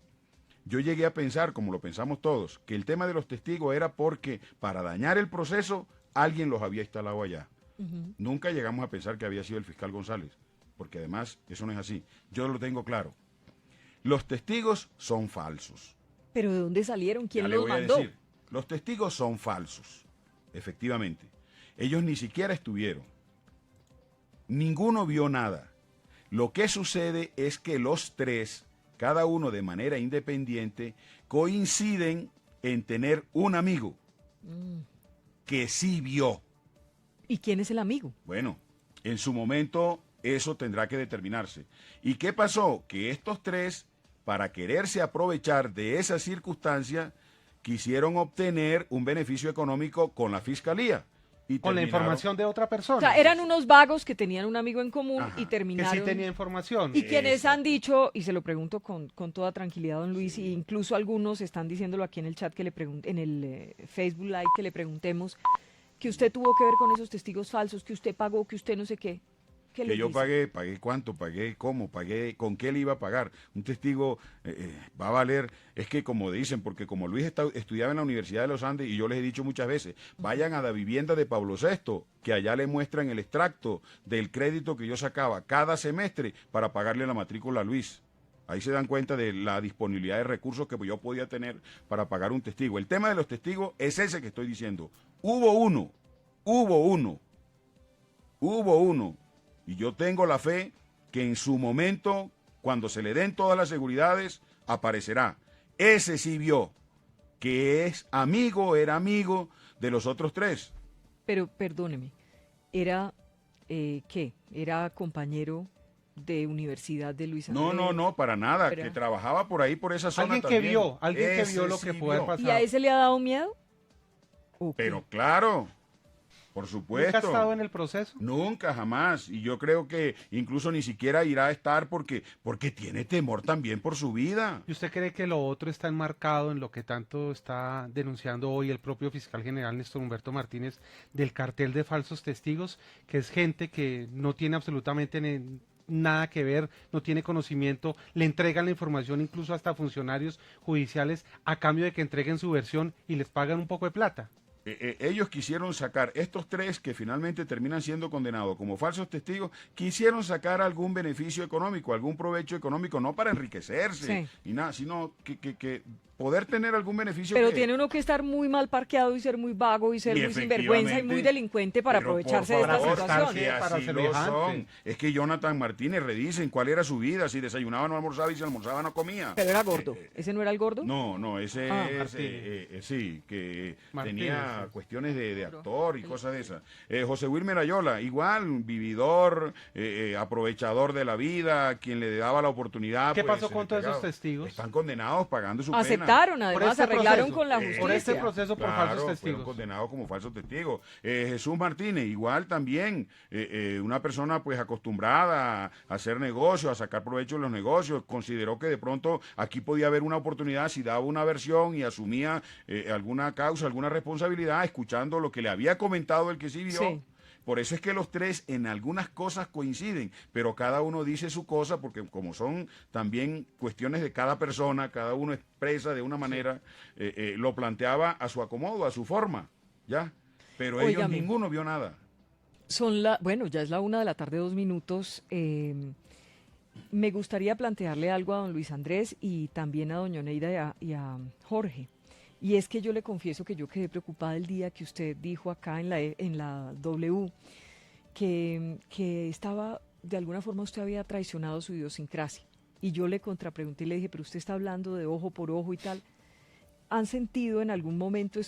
Speaker 10: yo llegué a pensar, como lo pensamos todos, que el tema de los testigos era porque para dañar el proceso alguien los había instalado allá. Nunca llegamos a pensar que había sido el fiscal González, porque además eso no es así. Yo lo tengo claro. Los testigos son falsos.
Speaker 2: ¿Pero de dónde salieron? ¿Quién los
Speaker 10: mandó?
Speaker 2: mandó?
Speaker 10: Decir, los testigos son falsos, efectivamente. Ellos ni siquiera estuvieron. Ninguno vio nada. Lo que sucede es que los tres, cada uno de manera independiente, coinciden en tener un amigo. que sí vio.
Speaker 2: ¿Y quién es el amigo?
Speaker 10: Bueno, en su momento eso tendrá que determinarse. ¿Y qué pasó? Que estos tres, para quererse aprovechar de esa circunstancia, quisieron obtener un beneficio económico con la fiscalía. Y
Speaker 9: Con la información de otra persona.
Speaker 2: O sea, eran unos vagos que tenían un amigo en común y
Speaker 9: Que
Speaker 2: terminaron...
Speaker 9: sí tenía información.
Speaker 2: Y quienes han dicho, y se lo pregunto con toda tranquilidad, don Luis, y incluso algunos están diciéndolo aquí en el chat, que le en el Facebook Live, que le preguntemos que usted tuvo que ver con esos testigos falsos, que usted pagó, que usted no sé qué. ¿Qué
Speaker 10: Que
Speaker 2: les
Speaker 10: yo
Speaker 2: dice?
Speaker 10: pagué cuánto, pagué cómo, pagué con qué le iba a pagar. Un testigo va a valer, es que como dicen, porque como Luis estudiaba en la Universidad de los Andes, y yo les he dicho muchas veces, vayan a la vivienda de Pablo VI, que allá le muestran el extracto del crédito que yo sacaba cada semestre para pagarle la matrícula a Luis. Ahí se dan cuenta de la disponibilidad de recursos que yo podía tener para pagar un testigo. El tema de los testigos es ese que estoy diciendo. Hubo uno. Y yo tengo la fe que en su momento, cuando se le den todas las seguridades, aparecerá. Ese sí vio que era amigo de los otros tres.
Speaker 2: Pero perdóneme, ¿era qué? ¿Era compañero de universidad de Luis Andrés?
Speaker 10: No, para nada,
Speaker 2: Pero-
Speaker 10: que trabajaba por ahí, por esa zona
Speaker 9: Alguien
Speaker 10: también.
Speaker 9: que vio lo que puede haber pasado.
Speaker 2: ¿Y a ese le ha dado miedo? ¿O qué?
Speaker 10: Pero claro, por
Speaker 9: ¿Nunca
Speaker 10: supuesto.
Speaker 9: ha estado en el proceso?
Speaker 10: Nunca, jamás. Y yo creo que incluso ni siquiera irá a estar porque tiene temor también por su vida.
Speaker 9: ¿Y usted cree que lo otro está enmarcado en lo que tanto está denunciando hoy el propio fiscal general Néstor Humberto Martínez del cartel de falsos testigos, que es gente que no tiene absolutamente nada que ver, no tiene conocimiento, le entregan la información incluso hasta funcionarios judiciales a cambio de que entreguen su versión y les pagan un poco de plata?
Speaker 10: Ellos quisieron sacar, estos tres que finalmente terminan siendo condenados como falsos testigos, quisieron sacar algún beneficio económico, algún provecho económico, no para enriquecerse ni nada, sino que poder tener algún beneficio.
Speaker 2: Pero tiene uno que estar muy mal parqueado y ser muy vago y ser muy sinvergüenza y muy delincuente para aprovecharse de esta situación.
Speaker 10: Que así lo son. Es que Jonathan Martínez, redicen cuál era su vida, si desayunaba no almorzaba y si almorzaba no comía.
Speaker 2: Pero era gordo. ¿Ese no era el gordo?
Speaker 10: No, ese sí, que
Speaker 9: Martínez,
Speaker 10: tenía cuestiones de actor y cosas de esas. José Wilmer Ayola, igual, vividor, aprovechador de la vida, quien le daba la oportunidad.
Speaker 9: ¿Qué
Speaker 10: pues,
Speaker 9: pasó con todos esos testigos?
Speaker 10: Están condenados pagando su pena.
Speaker 2: Aceptaron, además,
Speaker 9: este
Speaker 2: arreglaron
Speaker 9: proceso,
Speaker 2: con la justicia.
Speaker 9: por este proceso por falsos
Speaker 10: Fueron
Speaker 9: testigos.
Speaker 10: condenados como falsos testigos. Jesús Martínez, igual también, una persona pues acostumbrada a hacer negocios, a sacar provecho de los negocios, consideró que de pronto aquí podía haber una oportunidad si daba una versión y asumía alguna causa, alguna responsabilidad, escuchando lo que le había comentado el que sí vio.
Speaker 2: Sí.
Speaker 10: Por eso es que los tres en algunas cosas coinciden, pero cada uno dice su cosa, porque como son también cuestiones de cada persona, cada uno expresa de una manera, lo planteaba a su acomodo, a su forma, ¿ya? Pero ellos
Speaker 2: Óigame.
Speaker 10: ninguno vio nada.
Speaker 2: Bueno, ya es la 1:02 p.m. Me gustaría plantearle algo a don Luis Andrés y también a doña Oneida y a Jorge. Y es que yo le confieso que yo quedé preocupada el día que usted dijo acá en la W que estaba, de alguna forma usted había traicionado su idiosincrasia. Y yo le contrapregunté y le dije, pero usted está hablando de ojo por ojo y tal. ¿Han sentido en algún momento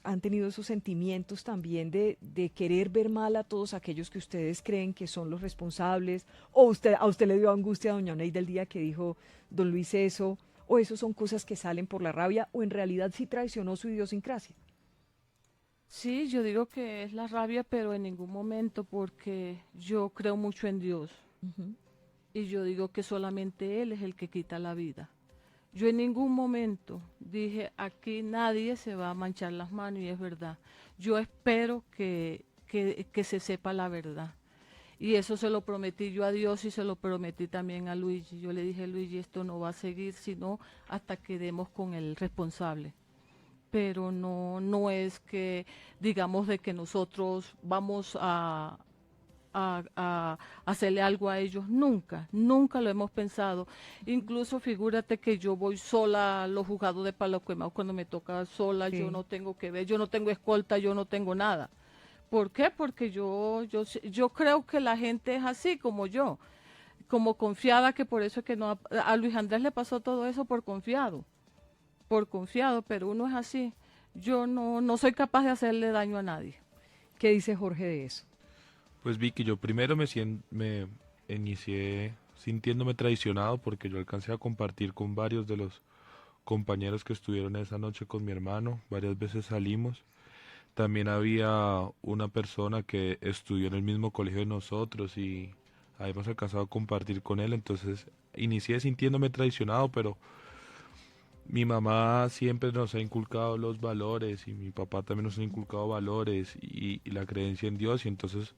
Speaker 2: han tenido esos sentimientos también de querer ver mal a todos aquellos que ustedes creen que son los responsables? ¿O a usted le dio angustia a doña Oneida el día que dijo don Luis eso? ¿O eso son cosas que salen por la rabia? ¿O en realidad sí traicionó su idiosincrasia?
Speaker 3: Sí, yo digo que es la rabia, pero en ningún momento, porque yo creo mucho en Dios. Y yo digo que solamente Él es el que quita la vida. Yo en ningún momento dije, aquí nadie se va a manchar las manos, y es verdad. Yo espero que se sepa la verdad. Y eso se lo prometí yo a Dios y se lo prometí también a Luigi. Yo le dije, Luigi, esto no va a seguir sino hasta que demos con el responsable. Pero no es que digamos de que nosotros vamos a hacerle algo a ellos, nunca lo hemos pensado. Incluso figúrate que yo voy sola a los juzgados de Palo Quemado cuando me toca sola,
Speaker 2: Sí.
Speaker 3: yo no tengo que ver, yo no tengo escolta, yo no tengo nada. ¿Por qué? Porque yo creo que la gente es así como yo, como confiada, que por eso es que no a Luis Andrés le pasó todo eso por confiado, pero uno es así. Yo no soy capaz de hacerle daño a nadie.
Speaker 2: ¿Qué dice Jorge de eso?
Speaker 4: Pues Vicky, yo primero me inicié sintiéndome traicionado porque yo alcancé a compartir con varios de los compañeros que estuvieron esa noche con mi hermano, varias veces salimos. También había una persona que estudió en el mismo colegio de nosotros y habíamos alcanzado a compartir con él, entonces inicié sintiéndome traicionado, pero mi mamá siempre nos ha inculcado los valores y mi papá también nos ha inculcado valores y la creencia en Dios, y entonces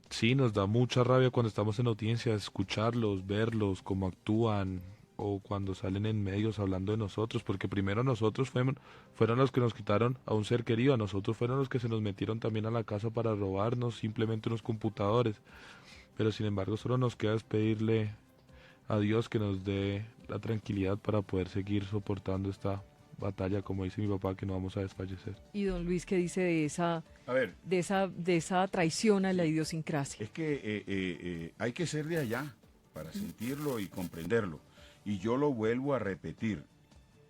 Speaker 4: sí, nos da mucha rabia cuando estamos en audiencia escucharlos, verlos, cómo actúan, o cuando salen en medios hablando de nosotros, porque primero nosotros fueron los que nos quitaron a un ser querido, a nosotros fueron los que se nos metieron también a la casa para robarnos simplemente unos computadores, pero sin embargo solo nos queda es pedirle a Dios que nos dé la tranquilidad para poder seguir soportando esta batalla, como dice mi papá, que no vamos a desfallecer.
Speaker 2: Y don Luis, ¿qué dice de esa,
Speaker 10: A ver,
Speaker 2: de esa traición a la idiosincrasia?
Speaker 10: es que hay que ser de allá para sentirlo y comprenderlo. Y yo lo vuelvo a repetir.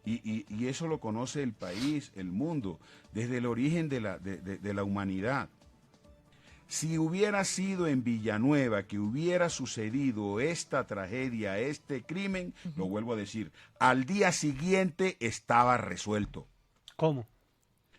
Speaker 10: Y eso lo conoce el país, el mundo, desde el origen de la humanidad. Si hubiera sido en Villanueva que hubiera sucedido esta tragedia, este crimen, lo vuelvo a decir, al día siguiente estaba resuelto.
Speaker 9: ¿Cómo?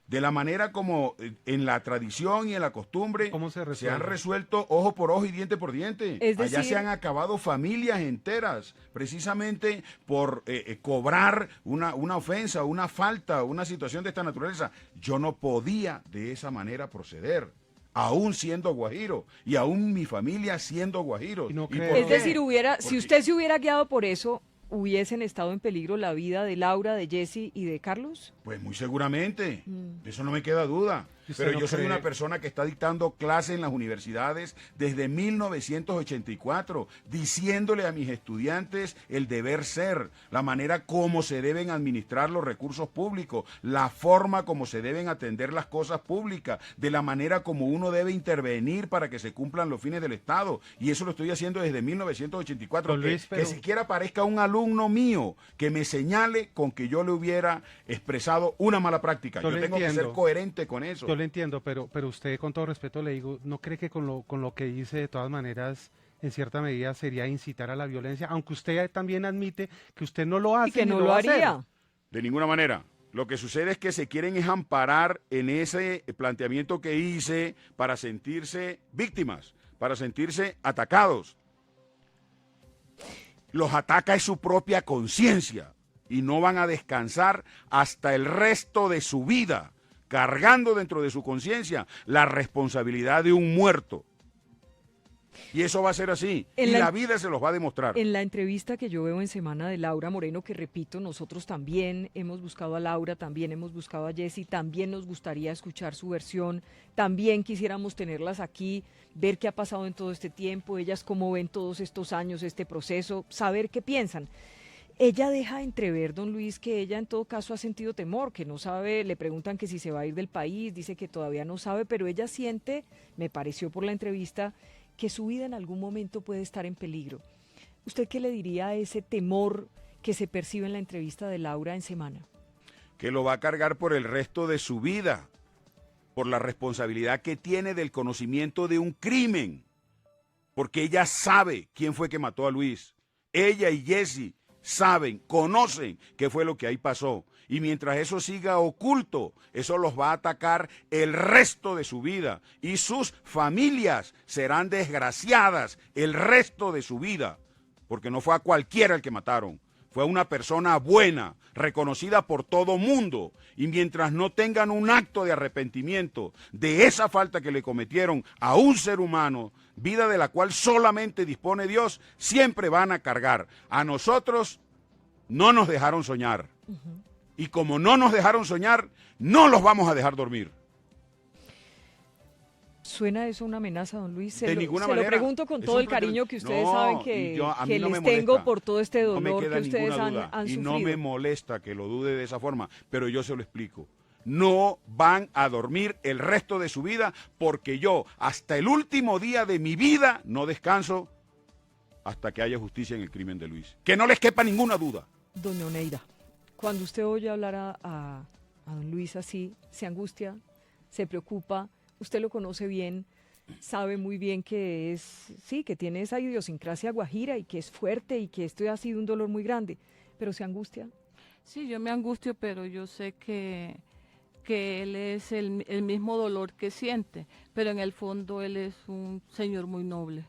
Speaker 10: De la manera como en la tradición y en la costumbre
Speaker 9: ¿Cómo se
Speaker 10: se
Speaker 9: resuelve?
Speaker 10: han resuelto ojo por ojo y diente por diente.
Speaker 2: Es
Speaker 10: Allá
Speaker 2: decir-
Speaker 10: se han acabado familias enteras, precisamente por cobrar una ofensa, una falta, una situación de esta naturaleza. Yo no podía de esa manera proceder, aún siendo guajiro, y aún mi familia siendo guajiros.
Speaker 9: ¿Y no
Speaker 10: ¿Y
Speaker 9: cree-
Speaker 10: por
Speaker 2: Es
Speaker 10: qué?
Speaker 2: decir, si
Speaker 10: Porque-
Speaker 2: usted se hubiera guiado por eso, ¿hubiesen estado en peligro la vida de Laura, de Jesse y de Carlos?
Speaker 10: Pues muy seguramente,
Speaker 2: Mm.
Speaker 10: de eso no me queda duda.
Speaker 9: ¿Y usted
Speaker 10: Pero
Speaker 9: no
Speaker 10: yo soy
Speaker 9: cree?
Speaker 10: una persona que está dictando clases en las universidades desde 1984, diciéndole a mis estudiantes el deber ser, la manera como se deben administrar los recursos públicos, la forma como se deben atender las cosas públicas, de la manera como uno debe intervenir para que se cumplan los fines del Estado. Y eso lo estoy haciendo desde 1984.
Speaker 9: Don Luis,
Speaker 10: que
Speaker 9: pero-
Speaker 10: siquiera parezca un alumno mío que me señale con que yo le hubiera expresado una mala práctica.
Speaker 9: Yo
Speaker 10: Yo
Speaker 9: le
Speaker 10: tengo que ser
Speaker 9: entiendo.
Speaker 10: coherente con eso.
Speaker 9: Yo le entiendo, pero usted, con todo respeto, le digo, ¿no cree que con lo que dice, de todas maneras, en cierta medida sería incitar a la violencia? Aunque usted también admite que usted no lo hace
Speaker 2: Y que
Speaker 9: ni
Speaker 2: no lo
Speaker 9: va a hacer.
Speaker 2: haría.
Speaker 10: De ninguna manera. Lo que sucede es que se quieren es amparar en ese planteamiento que hice para sentirse víctimas, para sentirse atacados. Los ataca es su propia conciencia y no van a descansar hasta el resto de su vida, cargando dentro de su conciencia la responsabilidad de un muerto. Y eso va a ser así.
Speaker 2: En
Speaker 10: Y
Speaker 2: la-
Speaker 10: la vida se los va a demostrar.
Speaker 2: En la entrevista que yo veo en semana de Laura Moreno, que repito, nosotros también hemos buscado a Laura, también hemos buscado a Jessy, también nos gustaría escuchar su versión, también quisiéramos tenerlas aquí, ver qué ha pasado en todo este tiempo, ellas cómo ven todos estos años, este proceso, saber qué piensan. Ella deja entrever, don Luis, que ella en todo caso ha sentido temor, que no sabe, le preguntan que si se va a ir del país, dice que todavía no sabe, pero ella siente, me pareció por la entrevista, que su vida en algún momento puede estar en peligro. ¿Usted qué le diría a ese temor que se percibe en la entrevista de Laura en semana?
Speaker 10: Que lo va a cargar por el resto de su vida, por la responsabilidad que tiene del conocimiento de un crimen, porque ella sabe quién fue que mató a Luis. Ella y Jessy saben, conocen qué fue lo que ahí pasó. Y mientras eso siga oculto, eso los va a atacar el resto de su vida. Y sus familias serán desgraciadas el resto de su vida. Porque no fue a cualquiera el que mataron. Fue a una persona buena, reconocida por todo mundo. Y mientras no tengan un acto de arrepentimiento de esa falta que le cometieron a un ser humano, vida de la cual solamente dispone Dios, siempre van a cargar. A nosotros no nos dejaron soñar. Y como no nos dejaron soñar, no los vamos a dejar dormir.
Speaker 2: ¿Suena eso una amenaza, don Luis?
Speaker 10: De ninguna manera.
Speaker 2: Se lo pregunto con
Speaker 10: Es
Speaker 2: todo
Speaker 10: un
Speaker 2: el cariño que ustedes
Speaker 10: No,
Speaker 2: saben
Speaker 10: y
Speaker 2: que,
Speaker 10: a mí
Speaker 2: que
Speaker 10: no me
Speaker 2: les
Speaker 10: molesta.
Speaker 2: tengo por todo este
Speaker 10: No me
Speaker 2: dolor
Speaker 10: queda
Speaker 2: que ustedes
Speaker 10: ninguna
Speaker 2: han,
Speaker 10: duda.
Speaker 2: han
Speaker 10: Y
Speaker 2: sufrido.
Speaker 10: no me molesta que lo dude de esa forma, pero yo se lo explico. No van a dormir el resto de su vida porque yo, hasta el último día de mi vida, no descanso hasta que haya justicia en el crimen de Luis. Que no les quepa ninguna duda.
Speaker 2: Doña Oneida, cuando usted oye hablar a don Luis así, se angustia, se preocupa, usted lo conoce bien, sabe muy bien que sí, que tiene esa idiosincrasia guajira y que es fuerte y que esto ha sido un dolor muy grande, pero se angustia.
Speaker 3: Sí, yo me angustio, pero yo sé que él es el mismo dolor que siente, pero en el fondo él es un señor muy noble,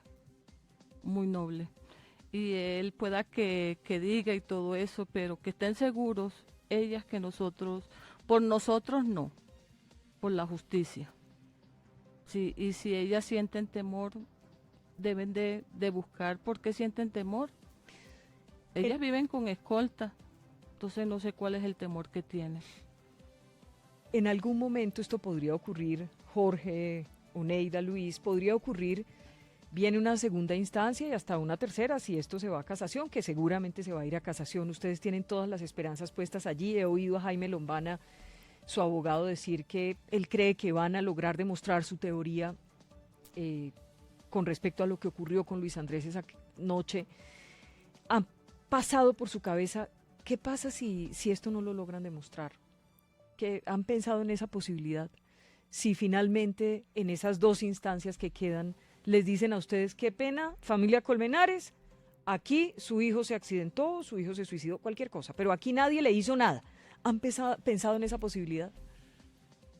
Speaker 3: muy noble. Y él pueda que diga y todo eso, pero que estén seguros ellas que nosotros, por nosotros no, por la justicia. Sí, y si ellas sienten temor, deben de buscar por qué sienten temor. Ellas viven con escolta, entonces no sé cuál es el temor que tienen.
Speaker 2: En algún momento esto podría ocurrir, Jorge, Oneida, Luis, podría ocurrir bien una segunda instancia y hasta una tercera si esto se va a casación, que seguramente se va a ir a casación. Ustedes tienen todas las esperanzas puestas allí. He oído a Jaime Lombana, su abogado, decir que él cree que van a lograr demostrar su teoría con respecto a lo que ocurrió con Luis Andrés esa noche. ¿Han pasado por su cabeza qué pasa si esto no lo logran demostrar? ¿Que han pensado en esa posibilidad? Si finalmente en esas dos instancias que quedan les dicen a ustedes, qué pena, familia Colmenares, aquí su hijo se accidentó, su hijo se suicidó, cualquier cosa, pero aquí nadie le hizo nada. ¿Han pensado en esa posibilidad?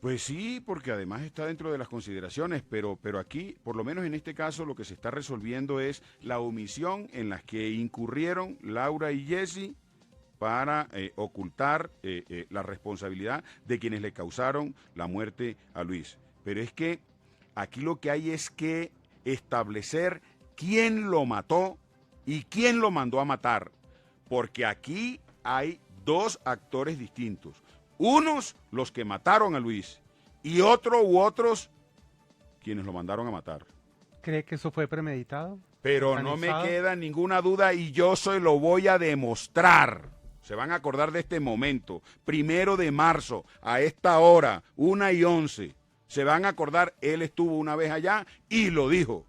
Speaker 10: Pues sí, porque además está dentro de las consideraciones, pero aquí, por lo menos en este caso, lo que se está resolviendo es la omisión en las que incurrieron Laura y Jessy para ocultar la responsabilidad de quienes le causaron la muerte a Luis. Pero es que aquí lo que hay es que establecer quién lo mató y quién lo mandó a matar, porque aquí hay dos actores distintos. Unos los que mataron a Luis y otros quienes lo mandaron a matar.
Speaker 9: ¿Cree que eso fue premeditado?
Speaker 10: Pero no me queda ninguna duda y yo se lo voy a demostrar. Se van a acordar de este momento, 1 de marzo, a esta hora, 1:11. Se van a acordar, él estuvo una vez allá y lo dijo.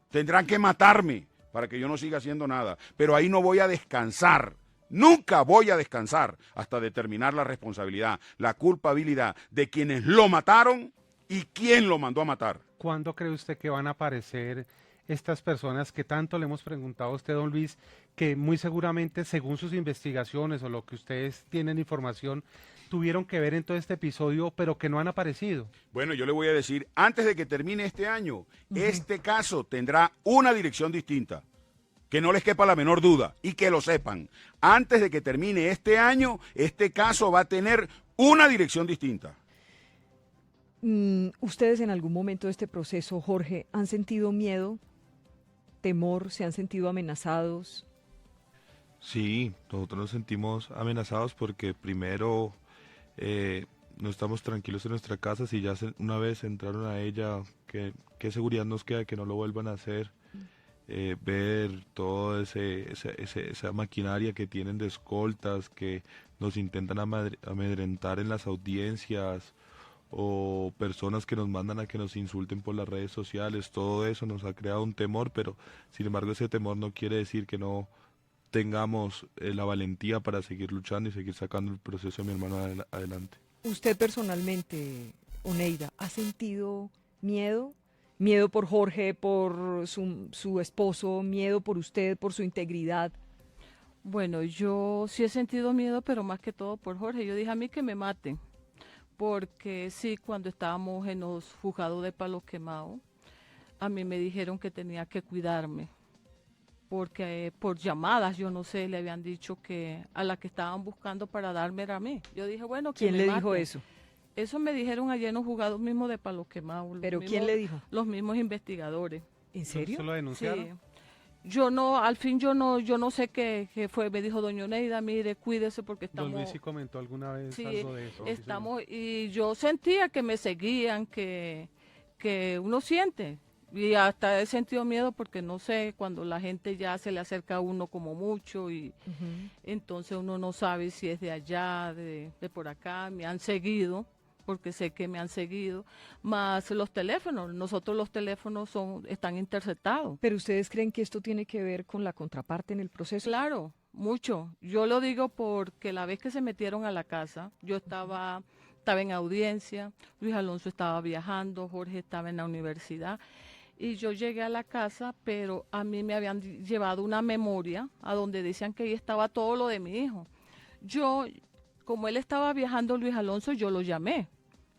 Speaker 10: Tendrán que matarme para que yo no siga haciendo nada, pero ahí no voy a descansar. Nunca voy a descansar hasta determinar la responsabilidad, la culpabilidad de quienes lo mataron y quién lo mandó a matar.
Speaker 9: ¿Cuándo cree usted que van a aparecer estas personas que tanto le hemos preguntado a usted, don Luis, que muy seguramente, según sus investigaciones o lo que ustedes tienen información, tuvieron que ver en todo este episodio, pero que no han aparecido?
Speaker 10: Bueno, yo le voy a decir, antes de que termine este año, este caso tendrá una dirección distinta. Que no les quepa la menor duda y que lo sepan. Antes de que termine este año, este caso va a tener una dirección distinta.
Speaker 2: ¿Ustedes en algún momento de este proceso, Jorge, han sentido miedo, temor, se han sentido amenazados?
Speaker 4: Sí, nosotros nos sentimos amenazados porque primero no estamos tranquilos en nuestra casa. Si ya una vez entraron a ella, ¿qué seguridad nos queda de que no lo vuelvan a hacer? Ver toda esa maquinaria que tienen de escoltas, que nos intentan amedrentar en las audiencias, o personas que nos mandan a que nos insulten por las redes sociales. Todo eso nos ha creado un temor, pero sin embargo ese temor no quiere decir que no tengamos la valentía para seguir luchando y seguir sacando el proceso de mi hermano adelante.
Speaker 2: ¿Usted personalmente, Oneida, ha sentido miedo? ¿Miedo por Jorge, por su esposo? ¿Miedo por usted, por su integridad?
Speaker 3: Bueno, yo sí he sentido miedo, pero más que todo por Jorge. Yo dije a mí que me maten, porque sí, cuando estábamos en los juzgados de Palo Quemado, a mí me dijeron que tenía que cuidarme, porque por llamadas, yo no sé, le habían dicho que a la que estaban buscando para darme era a mí. Yo dije, bueno, que
Speaker 2: ¿quién
Speaker 3: me
Speaker 2: le
Speaker 3: maten.
Speaker 2: dijo eso?
Speaker 3: Eso me dijeron ayer en los juzgados mismos de Palo Quemado.
Speaker 2: ¿Pero quién le dijo?
Speaker 3: Los mismos investigadores.
Speaker 2: ¿En serio?
Speaker 9: ¿Se lo denunciaron?
Speaker 3: Sí. Yo no, al fin yo no sé qué fue. Me dijo doña Oneida, mire, cuídese porque estamos...
Speaker 9: Don Luis sí comentó alguna vez
Speaker 3: sí,
Speaker 9: algo de eso.
Speaker 3: Estamos, y yo sentía que me seguían, que uno siente. Y hasta he sentido miedo porque no sé, cuando la gente ya se le acerca a uno como mucho y entonces uno no sabe si es de allá, de por acá. Me han seguido, porque sé que me han seguido, más los teléfonos. Nosotros los teléfonos están interceptados.
Speaker 2: ¿Pero ustedes creen que esto tiene que ver con la contraparte en el proceso?
Speaker 3: Claro, mucho. Yo lo digo porque la vez que se metieron a la casa, yo estaba en audiencia, Luis Alonso estaba viajando, Jorge estaba en la universidad, y yo llegué a la casa, pero a mí me habían llevado una memoria a donde decían que ahí estaba todo lo de mi hijo. Yo, como él estaba viajando, Luis Alonso, yo lo llamé.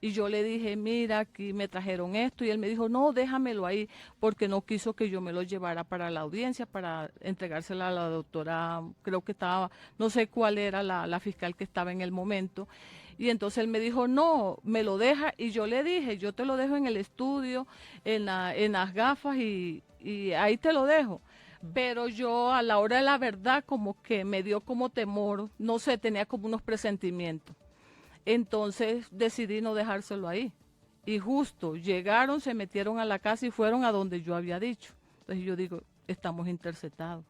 Speaker 3: Y yo le dije, mira, aquí me trajeron esto. Y él me dijo, no, déjamelo ahí, porque no quiso que yo me lo llevara para la audiencia, para entregársela a la doctora, creo que estaba, no sé cuál era la fiscal que estaba en el momento. Y entonces él me dijo, no, me lo deja. Y yo le dije, yo te lo dejo en el estudio, en las gafas, y ahí te lo dejo. Pero yo a la hora de la verdad como que me dio como temor, no sé, tenía como unos presentimientos. Entonces decidí no dejárselo ahí. Y justo llegaron, se metieron a la casa y fueron a donde yo había dicho. Entonces yo digo, estamos interceptados.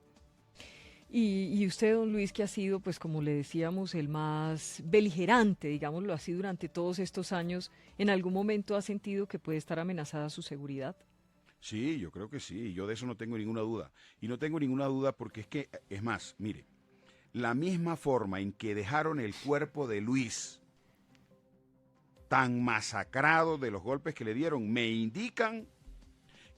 Speaker 2: Y usted, don Luis, que ha sido, pues como le decíamos, el más beligerante, digámoslo así, durante todos estos años, ¿en algún momento ha sentido que puede estar amenazada su seguridad?
Speaker 10: Sí, yo creo que sí, yo de eso no tengo ninguna duda. Y no tengo ninguna duda porque es más, mire, la misma forma en que dejaron el cuerpo de Luis tan masacrado de los golpes que le dieron, me indican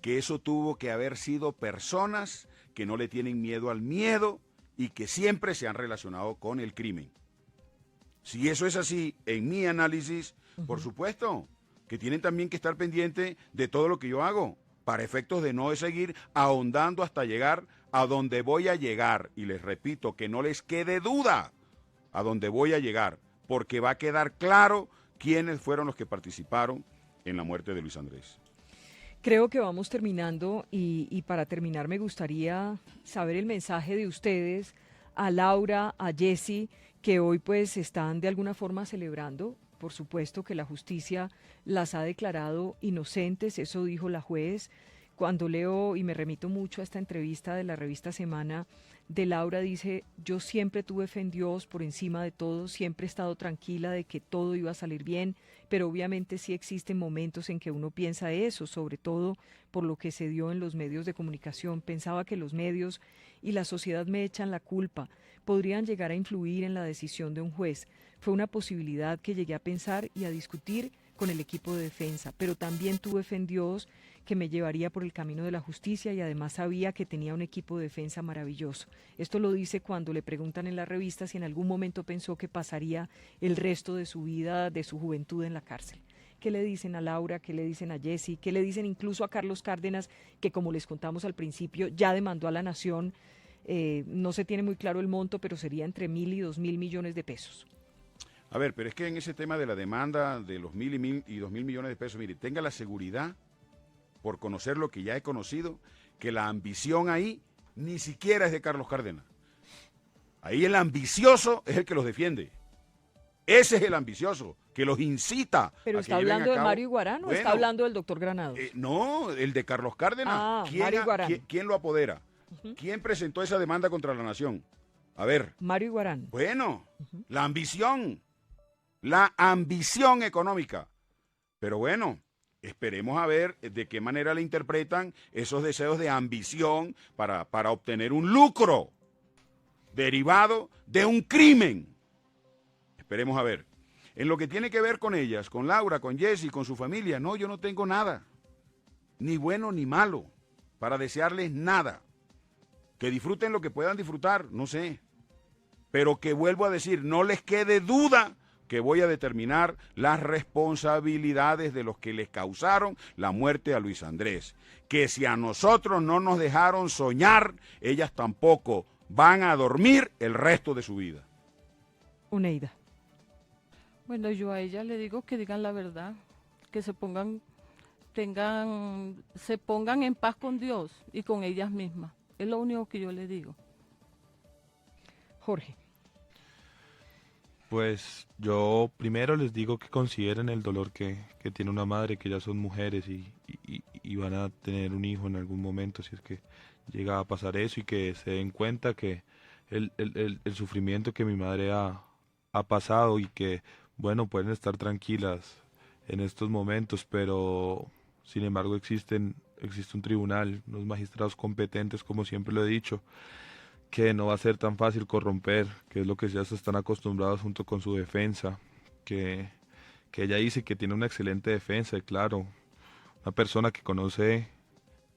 Speaker 10: que eso tuvo que haber sido personas que no le tienen miedo al miedo y que siempre se han relacionado con el crimen. Si eso es así, en mi análisis, por supuesto, que tienen también que estar pendientes de todo lo que yo hago, para efectos de no seguir ahondando hasta llegar a donde voy a llegar. Y les repito, que no les quede duda a donde voy a llegar, porque va a quedar claro quiénes fueron los que participaron en la muerte de Luis Andrés.
Speaker 2: Creo que vamos terminando y para terminar me gustaría saber el mensaje de ustedes a Laura, a Jessy, que hoy pues están de alguna forma celebrando. Por supuesto que la justicia las ha declarado inocentes, eso dijo la juez. Cuando leo y me remito mucho a esta entrevista de la revista Semana de Laura, dice, yo siempre tuve fe en Dios por encima de todo, siempre he estado tranquila de que todo iba a salir bien, pero obviamente sí existen momentos en que uno piensa eso, sobre todo por lo que se dio en los medios de comunicación. Pensaba que los medios y la sociedad me echan la culpa, podrían llegar a influir en la decisión de un juez. Fue una posibilidad que llegué a pensar y a discutir con el equipo de defensa, pero también tuve fe en Dios que me llevaría por el camino de la justicia y además sabía que tenía un equipo de defensa maravilloso. Esto lo dice cuando le preguntan en la revista si en algún momento pensó que pasaría el resto de su vida, de su juventud en la cárcel. ¿Qué le dicen a Laura? ¿Qué le dicen a Jessy? ¿Qué le dicen incluso a Carlos Cárdenas, que como les contamos al principio, ya demandó a la Nación? No se tiene muy claro el monto, pero sería entre 1.000 y 2.000 millones de pesos.
Speaker 10: A ver, pero es que en ese tema de la demanda de los 1.000 y 2.000 millones de pesos, mire, tenga la seguridad, por conocer lo que ya he conocido, que la ambición ahí ni siquiera es de Carlos Cárdenas. Ahí el ambicioso es el que los defiende. Ese es el ambicioso, que los incita.
Speaker 2: ¿Pero está hablando de Mario Iguarán o está hablando del doctor Granados?
Speaker 10: No, el de Carlos Cárdenas.
Speaker 2: Mario Iguarán.
Speaker 10: ¿Quién lo apodera? ¿Quién presentó esa demanda contra la Nación? A ver.
Speaker 2: Mario Iguarán.
Speaker 10: Bueno, la ambición económica. Pero bueno, esperemos a ver de qué manera le interpretan esos deseos de ambición para obtener un lucro derivado de un crimen. Esperemos a ver. En lo que tiene que ver con ellas, con Laura, con Jessy, con su familia, no, yo no tengo nada, ni bueno ni malo, para desearles nada. Que disfruten lo que puedan disfrutar, no sé. Pero que vuelvo a decir, no les quede duda que voy a determinar las responsabilidades de los que les causaron la muerte a Luis Andrés. Que si a nosotros no nos dejaron soñar, ellas tampoco van a dormir el resto de su vida.
Speaker 2: Oneida.
Speaker 3: Bueno, yo a ella le digo que digan la verdad, que se pongan en paz con Dios y con ellas mismas. Es lo único que yo le digo.
Speaker 2: Jorge.
Speaker 4: Pues yo primero les digo que consideren el dolor que tiene una madre, que ya son mujeres y van a tener un hijo en algún momento, si es que llega a pasar eso, y que se den cuenta que el sufrimiento que mi madre ha pasado, y que, bueno, pueden estar tranquilas en estos momentos, pero sin embargo existe un tribunal, unos magistrados competentes, como siempre lo he dicho, que no va a ser tan fácil corromper, que es lo que ya se están acostumbrados junto con su defensa, que ella dice que tiene una excelente defensa, y claro, una persona que conoce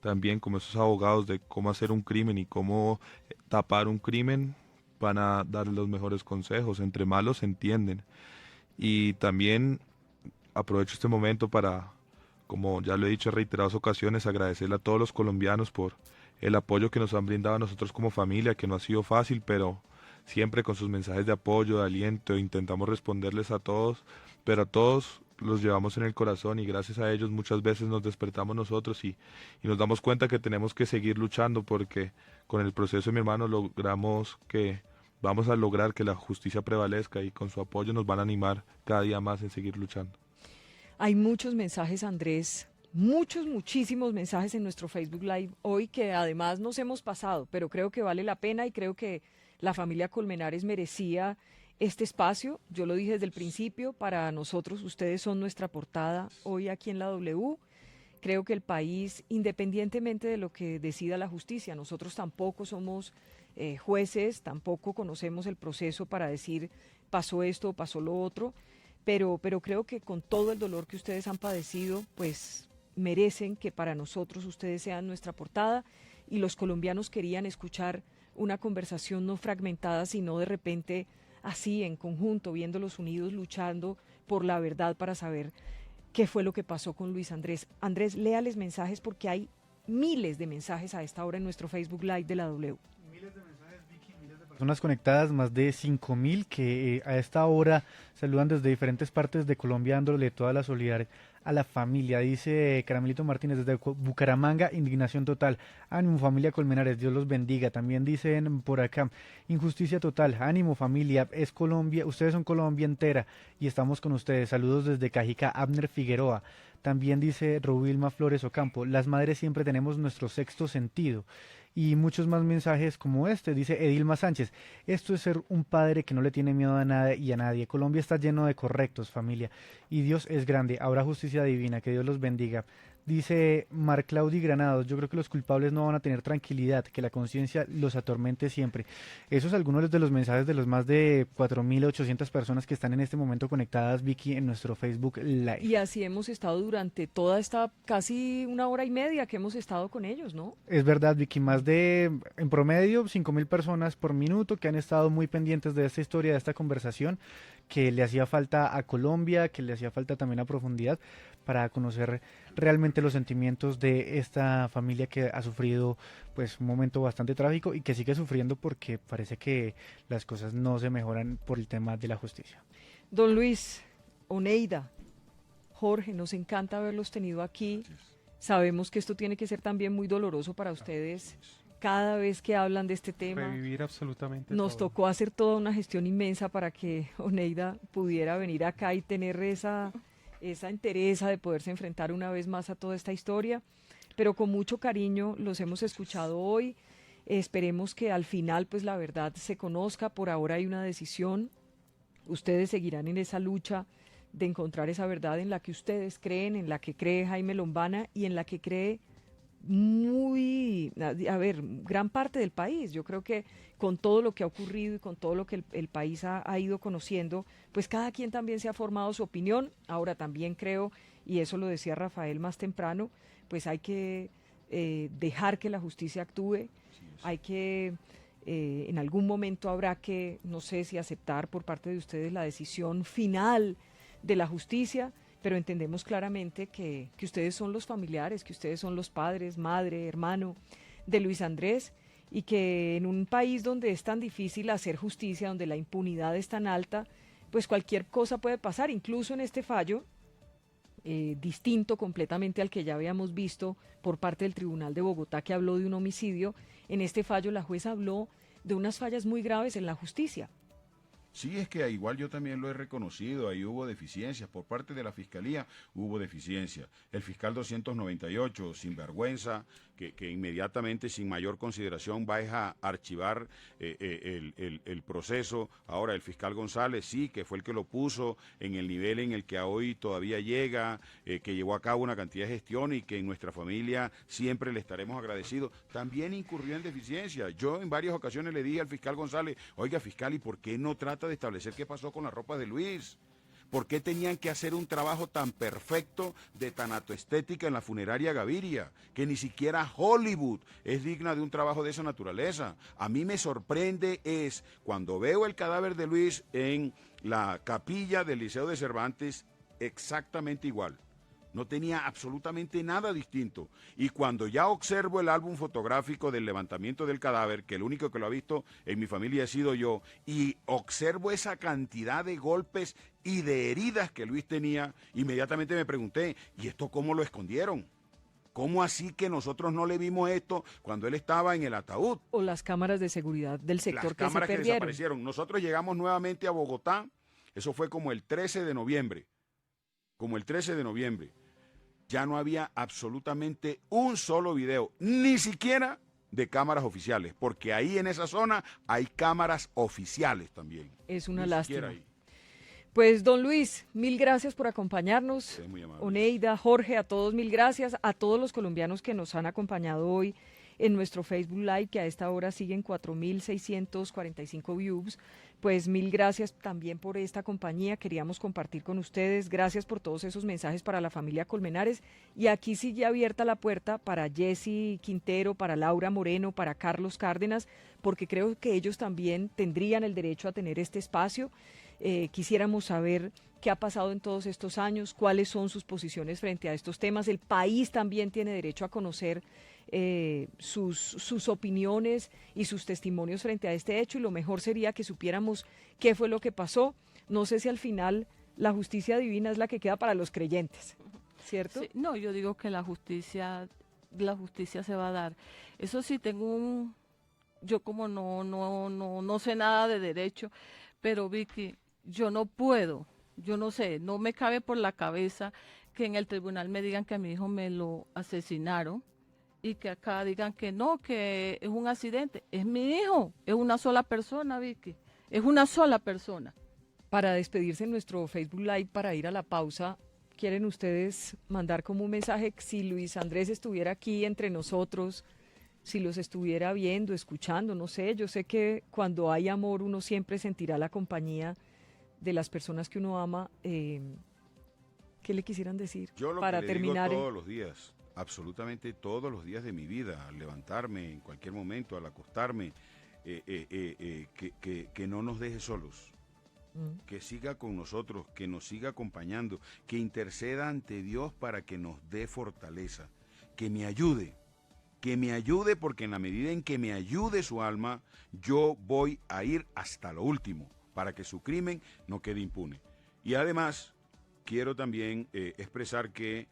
Speaker 4: también como esos abogados de cómo hacer un crimen y cómo tapar un crimen, van a dar los mejores consejos, entre malos se entienden. Y también aprovecho este momento para, como ya lo he dicho en reiteradas ocasiones, agradecerle a todos los colombianos por el apoyo que nos han brindado a nosotros como familia, que no ha sido fácil, pero siempre con sus mensajes de apoyo, de aliento, intentamos responderles a todos, pero a todos los llevamos en el corazón y gracias a ellos muchas veces nos despertamos nosotros y nos damos cuenta que tenemos que seguir luchando porque con el proceso de mi hermano logramos que vamos a lograr que la justicia prevalezca y con su apoyo nos van a animar cada día más en seguir luchando.
Speaker 2: Hay muchos mensajes, Andrés, muchísimos mensajes en nuestro Facebook Live hoy que además nos hemos pasado, pero creo que vale la pena y creo que la familia Colmenares merecía este espacio. Yo lo dije desde el principio, para nosotros ustedes son nuestra portada hoy aquí en la W. Creo que el país, independientemente de lo que decida la justicia, nosotros tampoco somos jueces, tampoco conocemos el proceso para decir pasó esto o pasó lo otro, pero creo que con todo el dolor que ustedes han padecido, pues merecen que para nosotros ustedes sean nuestra portada y los colombianos querían escuchar una conversación no fragmentada, sino de repente así en conjunto, viéndolos unidos, luchando por la verdad para saber qué fue lo que pasó con Luis Andrés. Andrés, léales mensajes porque hay miles de mensajes a esta hora en nuestro Facebook Live de la W.
Speaker 8: Miles de mensajes, Vicky, miles de personas conectadas, más de 5.000 que a esta hora saludan desde diferentes partes de Colombia, dándole toda la solidaridad a la familia. Dice Caramelito Martínez desde Bucaramanga, indignación total. Ánimo familia Colmenares, Dios los bendiga. También dicen por acá, injusticia total. Ánimo familia, es Colombia, ustedes son Colombia entera y estamos con ustedes. Saludos desde Cajica, Abner Figueroa. También dice Rubilma Flores Ocampo, las madres siempre tenemos nuestro sexto sentido. Y muchos más mensajes como este, dice Edilma Sánchez, esto es ser un padre que no le tiene miedo a nada y a nadie. Colombia está lleno de correctos, familia, y Dios es grande, habrá justicia divina, que Dios los bendiga. Dice Mar Claudi Granados, yo creo que los culpables no van a tener tranquilidad, que la conciencia los atormente siempre. Esos son algunos de los mensajes de los más de 4.800 personas que están en este momento conectadas, Vicky, en nuestro Facebook Live.
Speaker 2: Y así hemos estado durante toda esta casi 1 hora y media que hemos estado con ellos, ¿no?
Speaker 8: Es verdad, Vicky, más de, en promedio, 5.000 personas por minuto que han estado muy pendientes de esta historia, de esta conversación, que le hacía falta a Colombia, que le hacía falta también a profundidad para conocer realmente los sentimientos de esta familia que ha sufrido pues un momento bastante trágico y que sigue sufriendo porque parece que las cosas no se mejoran por el tema de la justicia.
Speaker 2: Don Luis, Oneida, Jorge, nos encanta haberlos tenido aquí. Sabemos que esto tiene que ser también muy doloroso para ustedes. Cada vez que hablan de este tema,
Speaker 9: revivir absolutamente
Speaker 2: nos
Speaker 9: todo.
Speaker 2: tocó hacer toda una gestión inmensa para que Oneida pudiera venir acá y tener esa entereza de poderse enfrentar una vez más a toda esta historia, pero con mucho cariño los hemos escuchado hoy. Esperemos que al final pues la verdad se conozca. Por ahora hay una decisión, ustedes seguirán en esa lucha de encontrar esa verdad en la que ustedes creen, en la que cree Jaime Lombana y en la que cree gran parte del país. Yo creo que con todo lo que ha ocurrido y con todo lo que el país ha ido conociendo, pues cada quien también se ha formado su opinión. Ahora también creo, y eso lo decía Rafael más temprano, pues hay que dejar que la justicia actúe, hay que, en algún momento habrá que, no sé si aceptar por parte de ustedes la decisión final de la justicia, pero entendemos claramente que ustedes son los familiares, que ustedes son los padres, madre, hermano de Luis Andrés, y que en un país donde es tan difícil hacer justicia, donde la impunidad es tan alta, pues cualquier cosa puede pasar, incluso en este fallo, distinto completamente al que ya habíamos visto por parte del Tribunal de Bogotá, que habló de un homicidio. En este fallo la jueza habló de unas fallas muy graves en la justicia.
Speaker 10: Sí, es que igual yo también lo he reconocido, ahí hubo deficiencias, por parte de la Fiscalía hubo deficiencias. El fiscal 298, sinvergüenza, que inmediatamente, sin mayor consideración, va a archivar el proceso. Ahora, el fiscal González, sí, que fue el que lo puso en el nivel en el que hoy todavía llega, que llevó a cabo una cantidad de gestión y que en nuestra familia siempre le estaremos agradecidos, también incurrió en deficiencia. Yo en varias ocasiones le dije al fiscal González, oiga fiscal, ¿y por qué no trata de establecer qué pasó con las ropas de Luis? ¿Por qué tenían que hacer un trabajo tan perfecto de tanatoestética en la funeraria Gaviria? Que ni siquiera Hollywood es digna de un trabajo de esa naturaleza. A mí me sorprende es cuando veo el cadáver de Luis en la capilla del Liceo de Cervantes, exactamente igual. No tenía absolutamente nada distinto. Y cuando ya observo el álbum fotográfico del levantamiento del cadáver, que el único que lo ha visto en mi familia he sido yo, y observo esa cantidad de golpes y de heridas que Luis tenía, inmediatamente me pregunté, ¿y esto cómo lo escondieron? ¿Cómo así que nosotros no le vimos esto cuando él estaba en el ataúd?
Speaker 2: O las cámaras de seguridad del sector
Speaker 10: Las
Speaker 2: que se
Speaker 10: cámaras que
Speaker 2: perdieron.
Speaker 10: desaparecieron. Nosotros llegamos nuevamente a Bogotá, eso fue como el 13 de noviembre. Ya no había absolutamente un solo video, ni siquiera de cámaras oficiales, porque ahí en esa zona hay cámaras oficiales también.
Speaker 2: Es una
Speaker 10: Ni siquiera
Speaker 2: lástima.
Speaker 10: ahí.
Speaker 2: Pues don Luis, mil gracias por acompañarnos.
Speaker 10: Usted es muy amable.
Speaker 2: Oneida, Jorge, a todos mil gracias. A todos los colombianos que nos han acompañado hoy en nuestro Facebook Live, que a esta hora siguen 4.645 views. Pues mil gracias también por esta compañía. Queríamos compartir con ustedes. Gracias por todos esos mensajes para la familia Colmenares. Y aquí sigue abierta la puerta para Jessy Quintero, para Laura Moreno, para Carlos Cárdenas, porque creo que ellos también tendrían el derecho a tener este espacio. Quisiéramos saber qué ha pasado en todos estos años, cuáles son sus posiciones frente a estos temas. El país también tiene derecho a conocer sus opiniones y sus testimonios frente a este hecho, y lo mejor sería que supiéramos qué fue lo que pasó. No sé si al final la justicia divina es la que queda para los creyentes, ¿cierto?
Speaker 3: Sí, no, yo digo que la justicia se va a dar. Eso sí, yo como no sé nada de derecho, pero Vicky, yo no sé, no me cabe por la cabeza que en el tribunal me digan que a mi hijo me lo asesinaron y que acá digan que no, que es un accidente. Es mi hijo, es una sola persona, Vicky, es una sola persona.
Speaker 2: Para despedirse en nuestro Facebook Live, para ir a la pausa, ¿quieren ustedes mandar como un mensaje? Si Luis Andrés estuviera aquí entre nosotros, si los estuviera viendo, escuchando, no sé, yo sé que cuando hay amor uno siempre sentirá la compañía de las personas que uno ama. ¿Qué le quisieran decir
Speaker 10: Yo lo
Speaker 2: para
Speaker 10: que le
Speaker 2: terminar?
Speaker 10: digo todos los días, absolutamente todos los días de mi vida, al levantarme en cualquier momento, al acostarme, que no nos deje solos, que siga con nosotros, que nos siga acompañando, que interceda ante Dios para que nos dé fortaleza, que me ayude porque en la medida en que me ayude su alma, yo voy a ir hasta lo último para que su crimen no quede impune. Y además, quiero también expresar que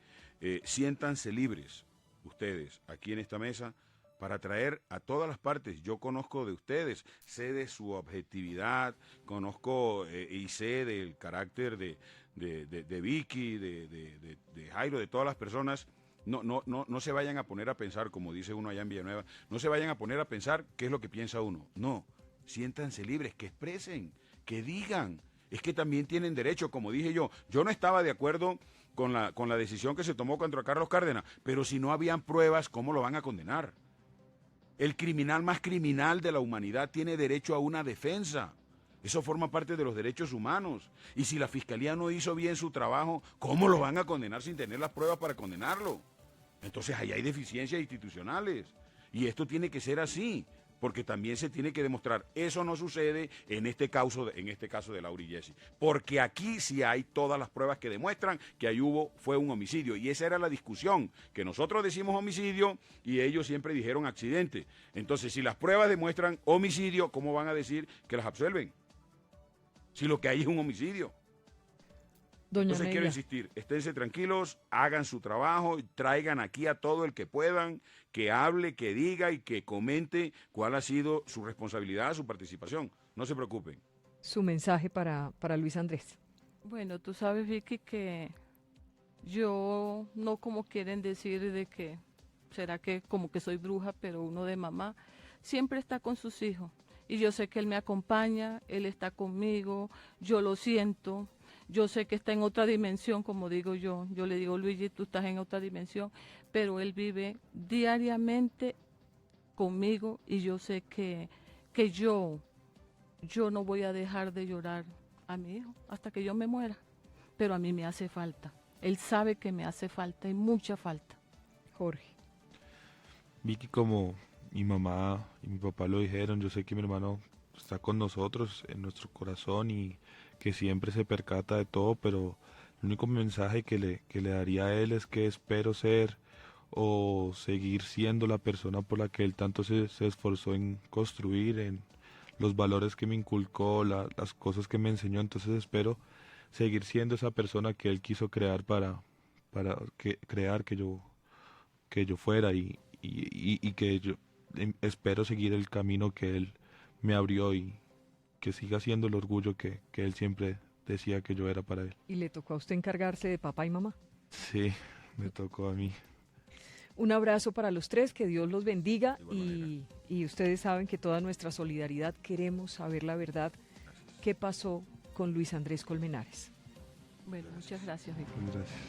Speaker 10: siéntanse libres ustedes aquí en esta mesa para traer a todas las partes. Yo conozco de ustedes, sé de su objetividad, conozco y sé del carácter de Vicky, de Jairo, de todas las personas. No se vayan a poner a pensar, como dice uno allá en Villanueva, no se vayan a poner a pensar qué es lo que piensa uno. No, siéntanse libres, que expresen, que digan. Es que también tienen derecho, como dije yo no estaba de acuerdo con la decisión que se tomó contra Carlos Cárdenas, pero si no habían pruebas, ¿cómo lo van a condenar? El criminal más criminal de la humanidad tiene derecho a una defensa. Eso forma parte de los derechos humanos. Y si la Fiscalía no hizo bien su trabajo, ¿cómo lo van a condenar sin tener las pruebas para condenarlo? Entonces ahí hay deficiencias institucionales. Y esto tiene que ser así, porque también se tiene que demostrar. Eso no sucede en este caso de Laura y Jessy. Porque aquí sí hay todas las pruebas que demuestran que ahí fue un homicidio. Y esa era la discusión, que nosotros decimos homicidio y ellos siempre dijeron accidente. Entonces, si las pruebas demuestran homicidio, ¿cómo van a decir que las absuelven? Si lo que hay es un homicidio.
Speaker 2: Doña
Speaker 10: Entonces quiero insistir, esténse tranquilos, hagan su trabajo, traigan aquí a todo el que puedan, que hable, que diga y que comente cuál ha sido su responsabilidad, su participación. No se preocupen.
Speaker 2: su mensaje para Luis Andrés.
Speaker 3: Bueno, tú sabes, Vicky, que yo no como quieren decir de que, será que como que soy bruja, pero uno de mamá siempre está con sus hijos. Y yo sé que él me acompaña, él está conmigo, yo lo siento, yo sé que está en otra dimensión, como digo yo. Yo le digo, Luigi, tú estás en otra dimensión, pero él vive diariamente conmigo y yo sé que yo no voy a dejar de llorar a mi hijo hasta que yo me muera, pero a mí me hace falta. Él sabe que me hace falta y mucha falta.
Speaker 2: Jorge.
Speaker 4: Vicky, como mi mamá y mi papá lo dijeron, yo sé que mi hermano está con nosotros en nuestro corazón y que siempre se percata de todo, pero el único mensaje que le daría a él es que espero ser o seguir siendo la persona por la que él tanto se esforzó en construir, en los valores que me inculcó, las cosas que me enseñó. Entonces espero seguir siendo esa persona que él quiso crear para crear que yo fuera y que yo espero seguir el camino que él me abrió y que siga siendo el orgullo que él siempre decía que yo era para él.
Speaker 2: ¿Y le tocó a usted encargarse de papá y mamá?
Speaker 4: Sí, me tocó a mí.
Speaker 2: Un abrazo para los tres, que Dios los bendiga y ustedes saben que toda nuestra solidaridad, queremos saber la verdad, qué pasó con Luis Andrés Colmenares.
Speaker 3: Bueno, muchas gracias, Vicky.
Speaker 4: Gracias.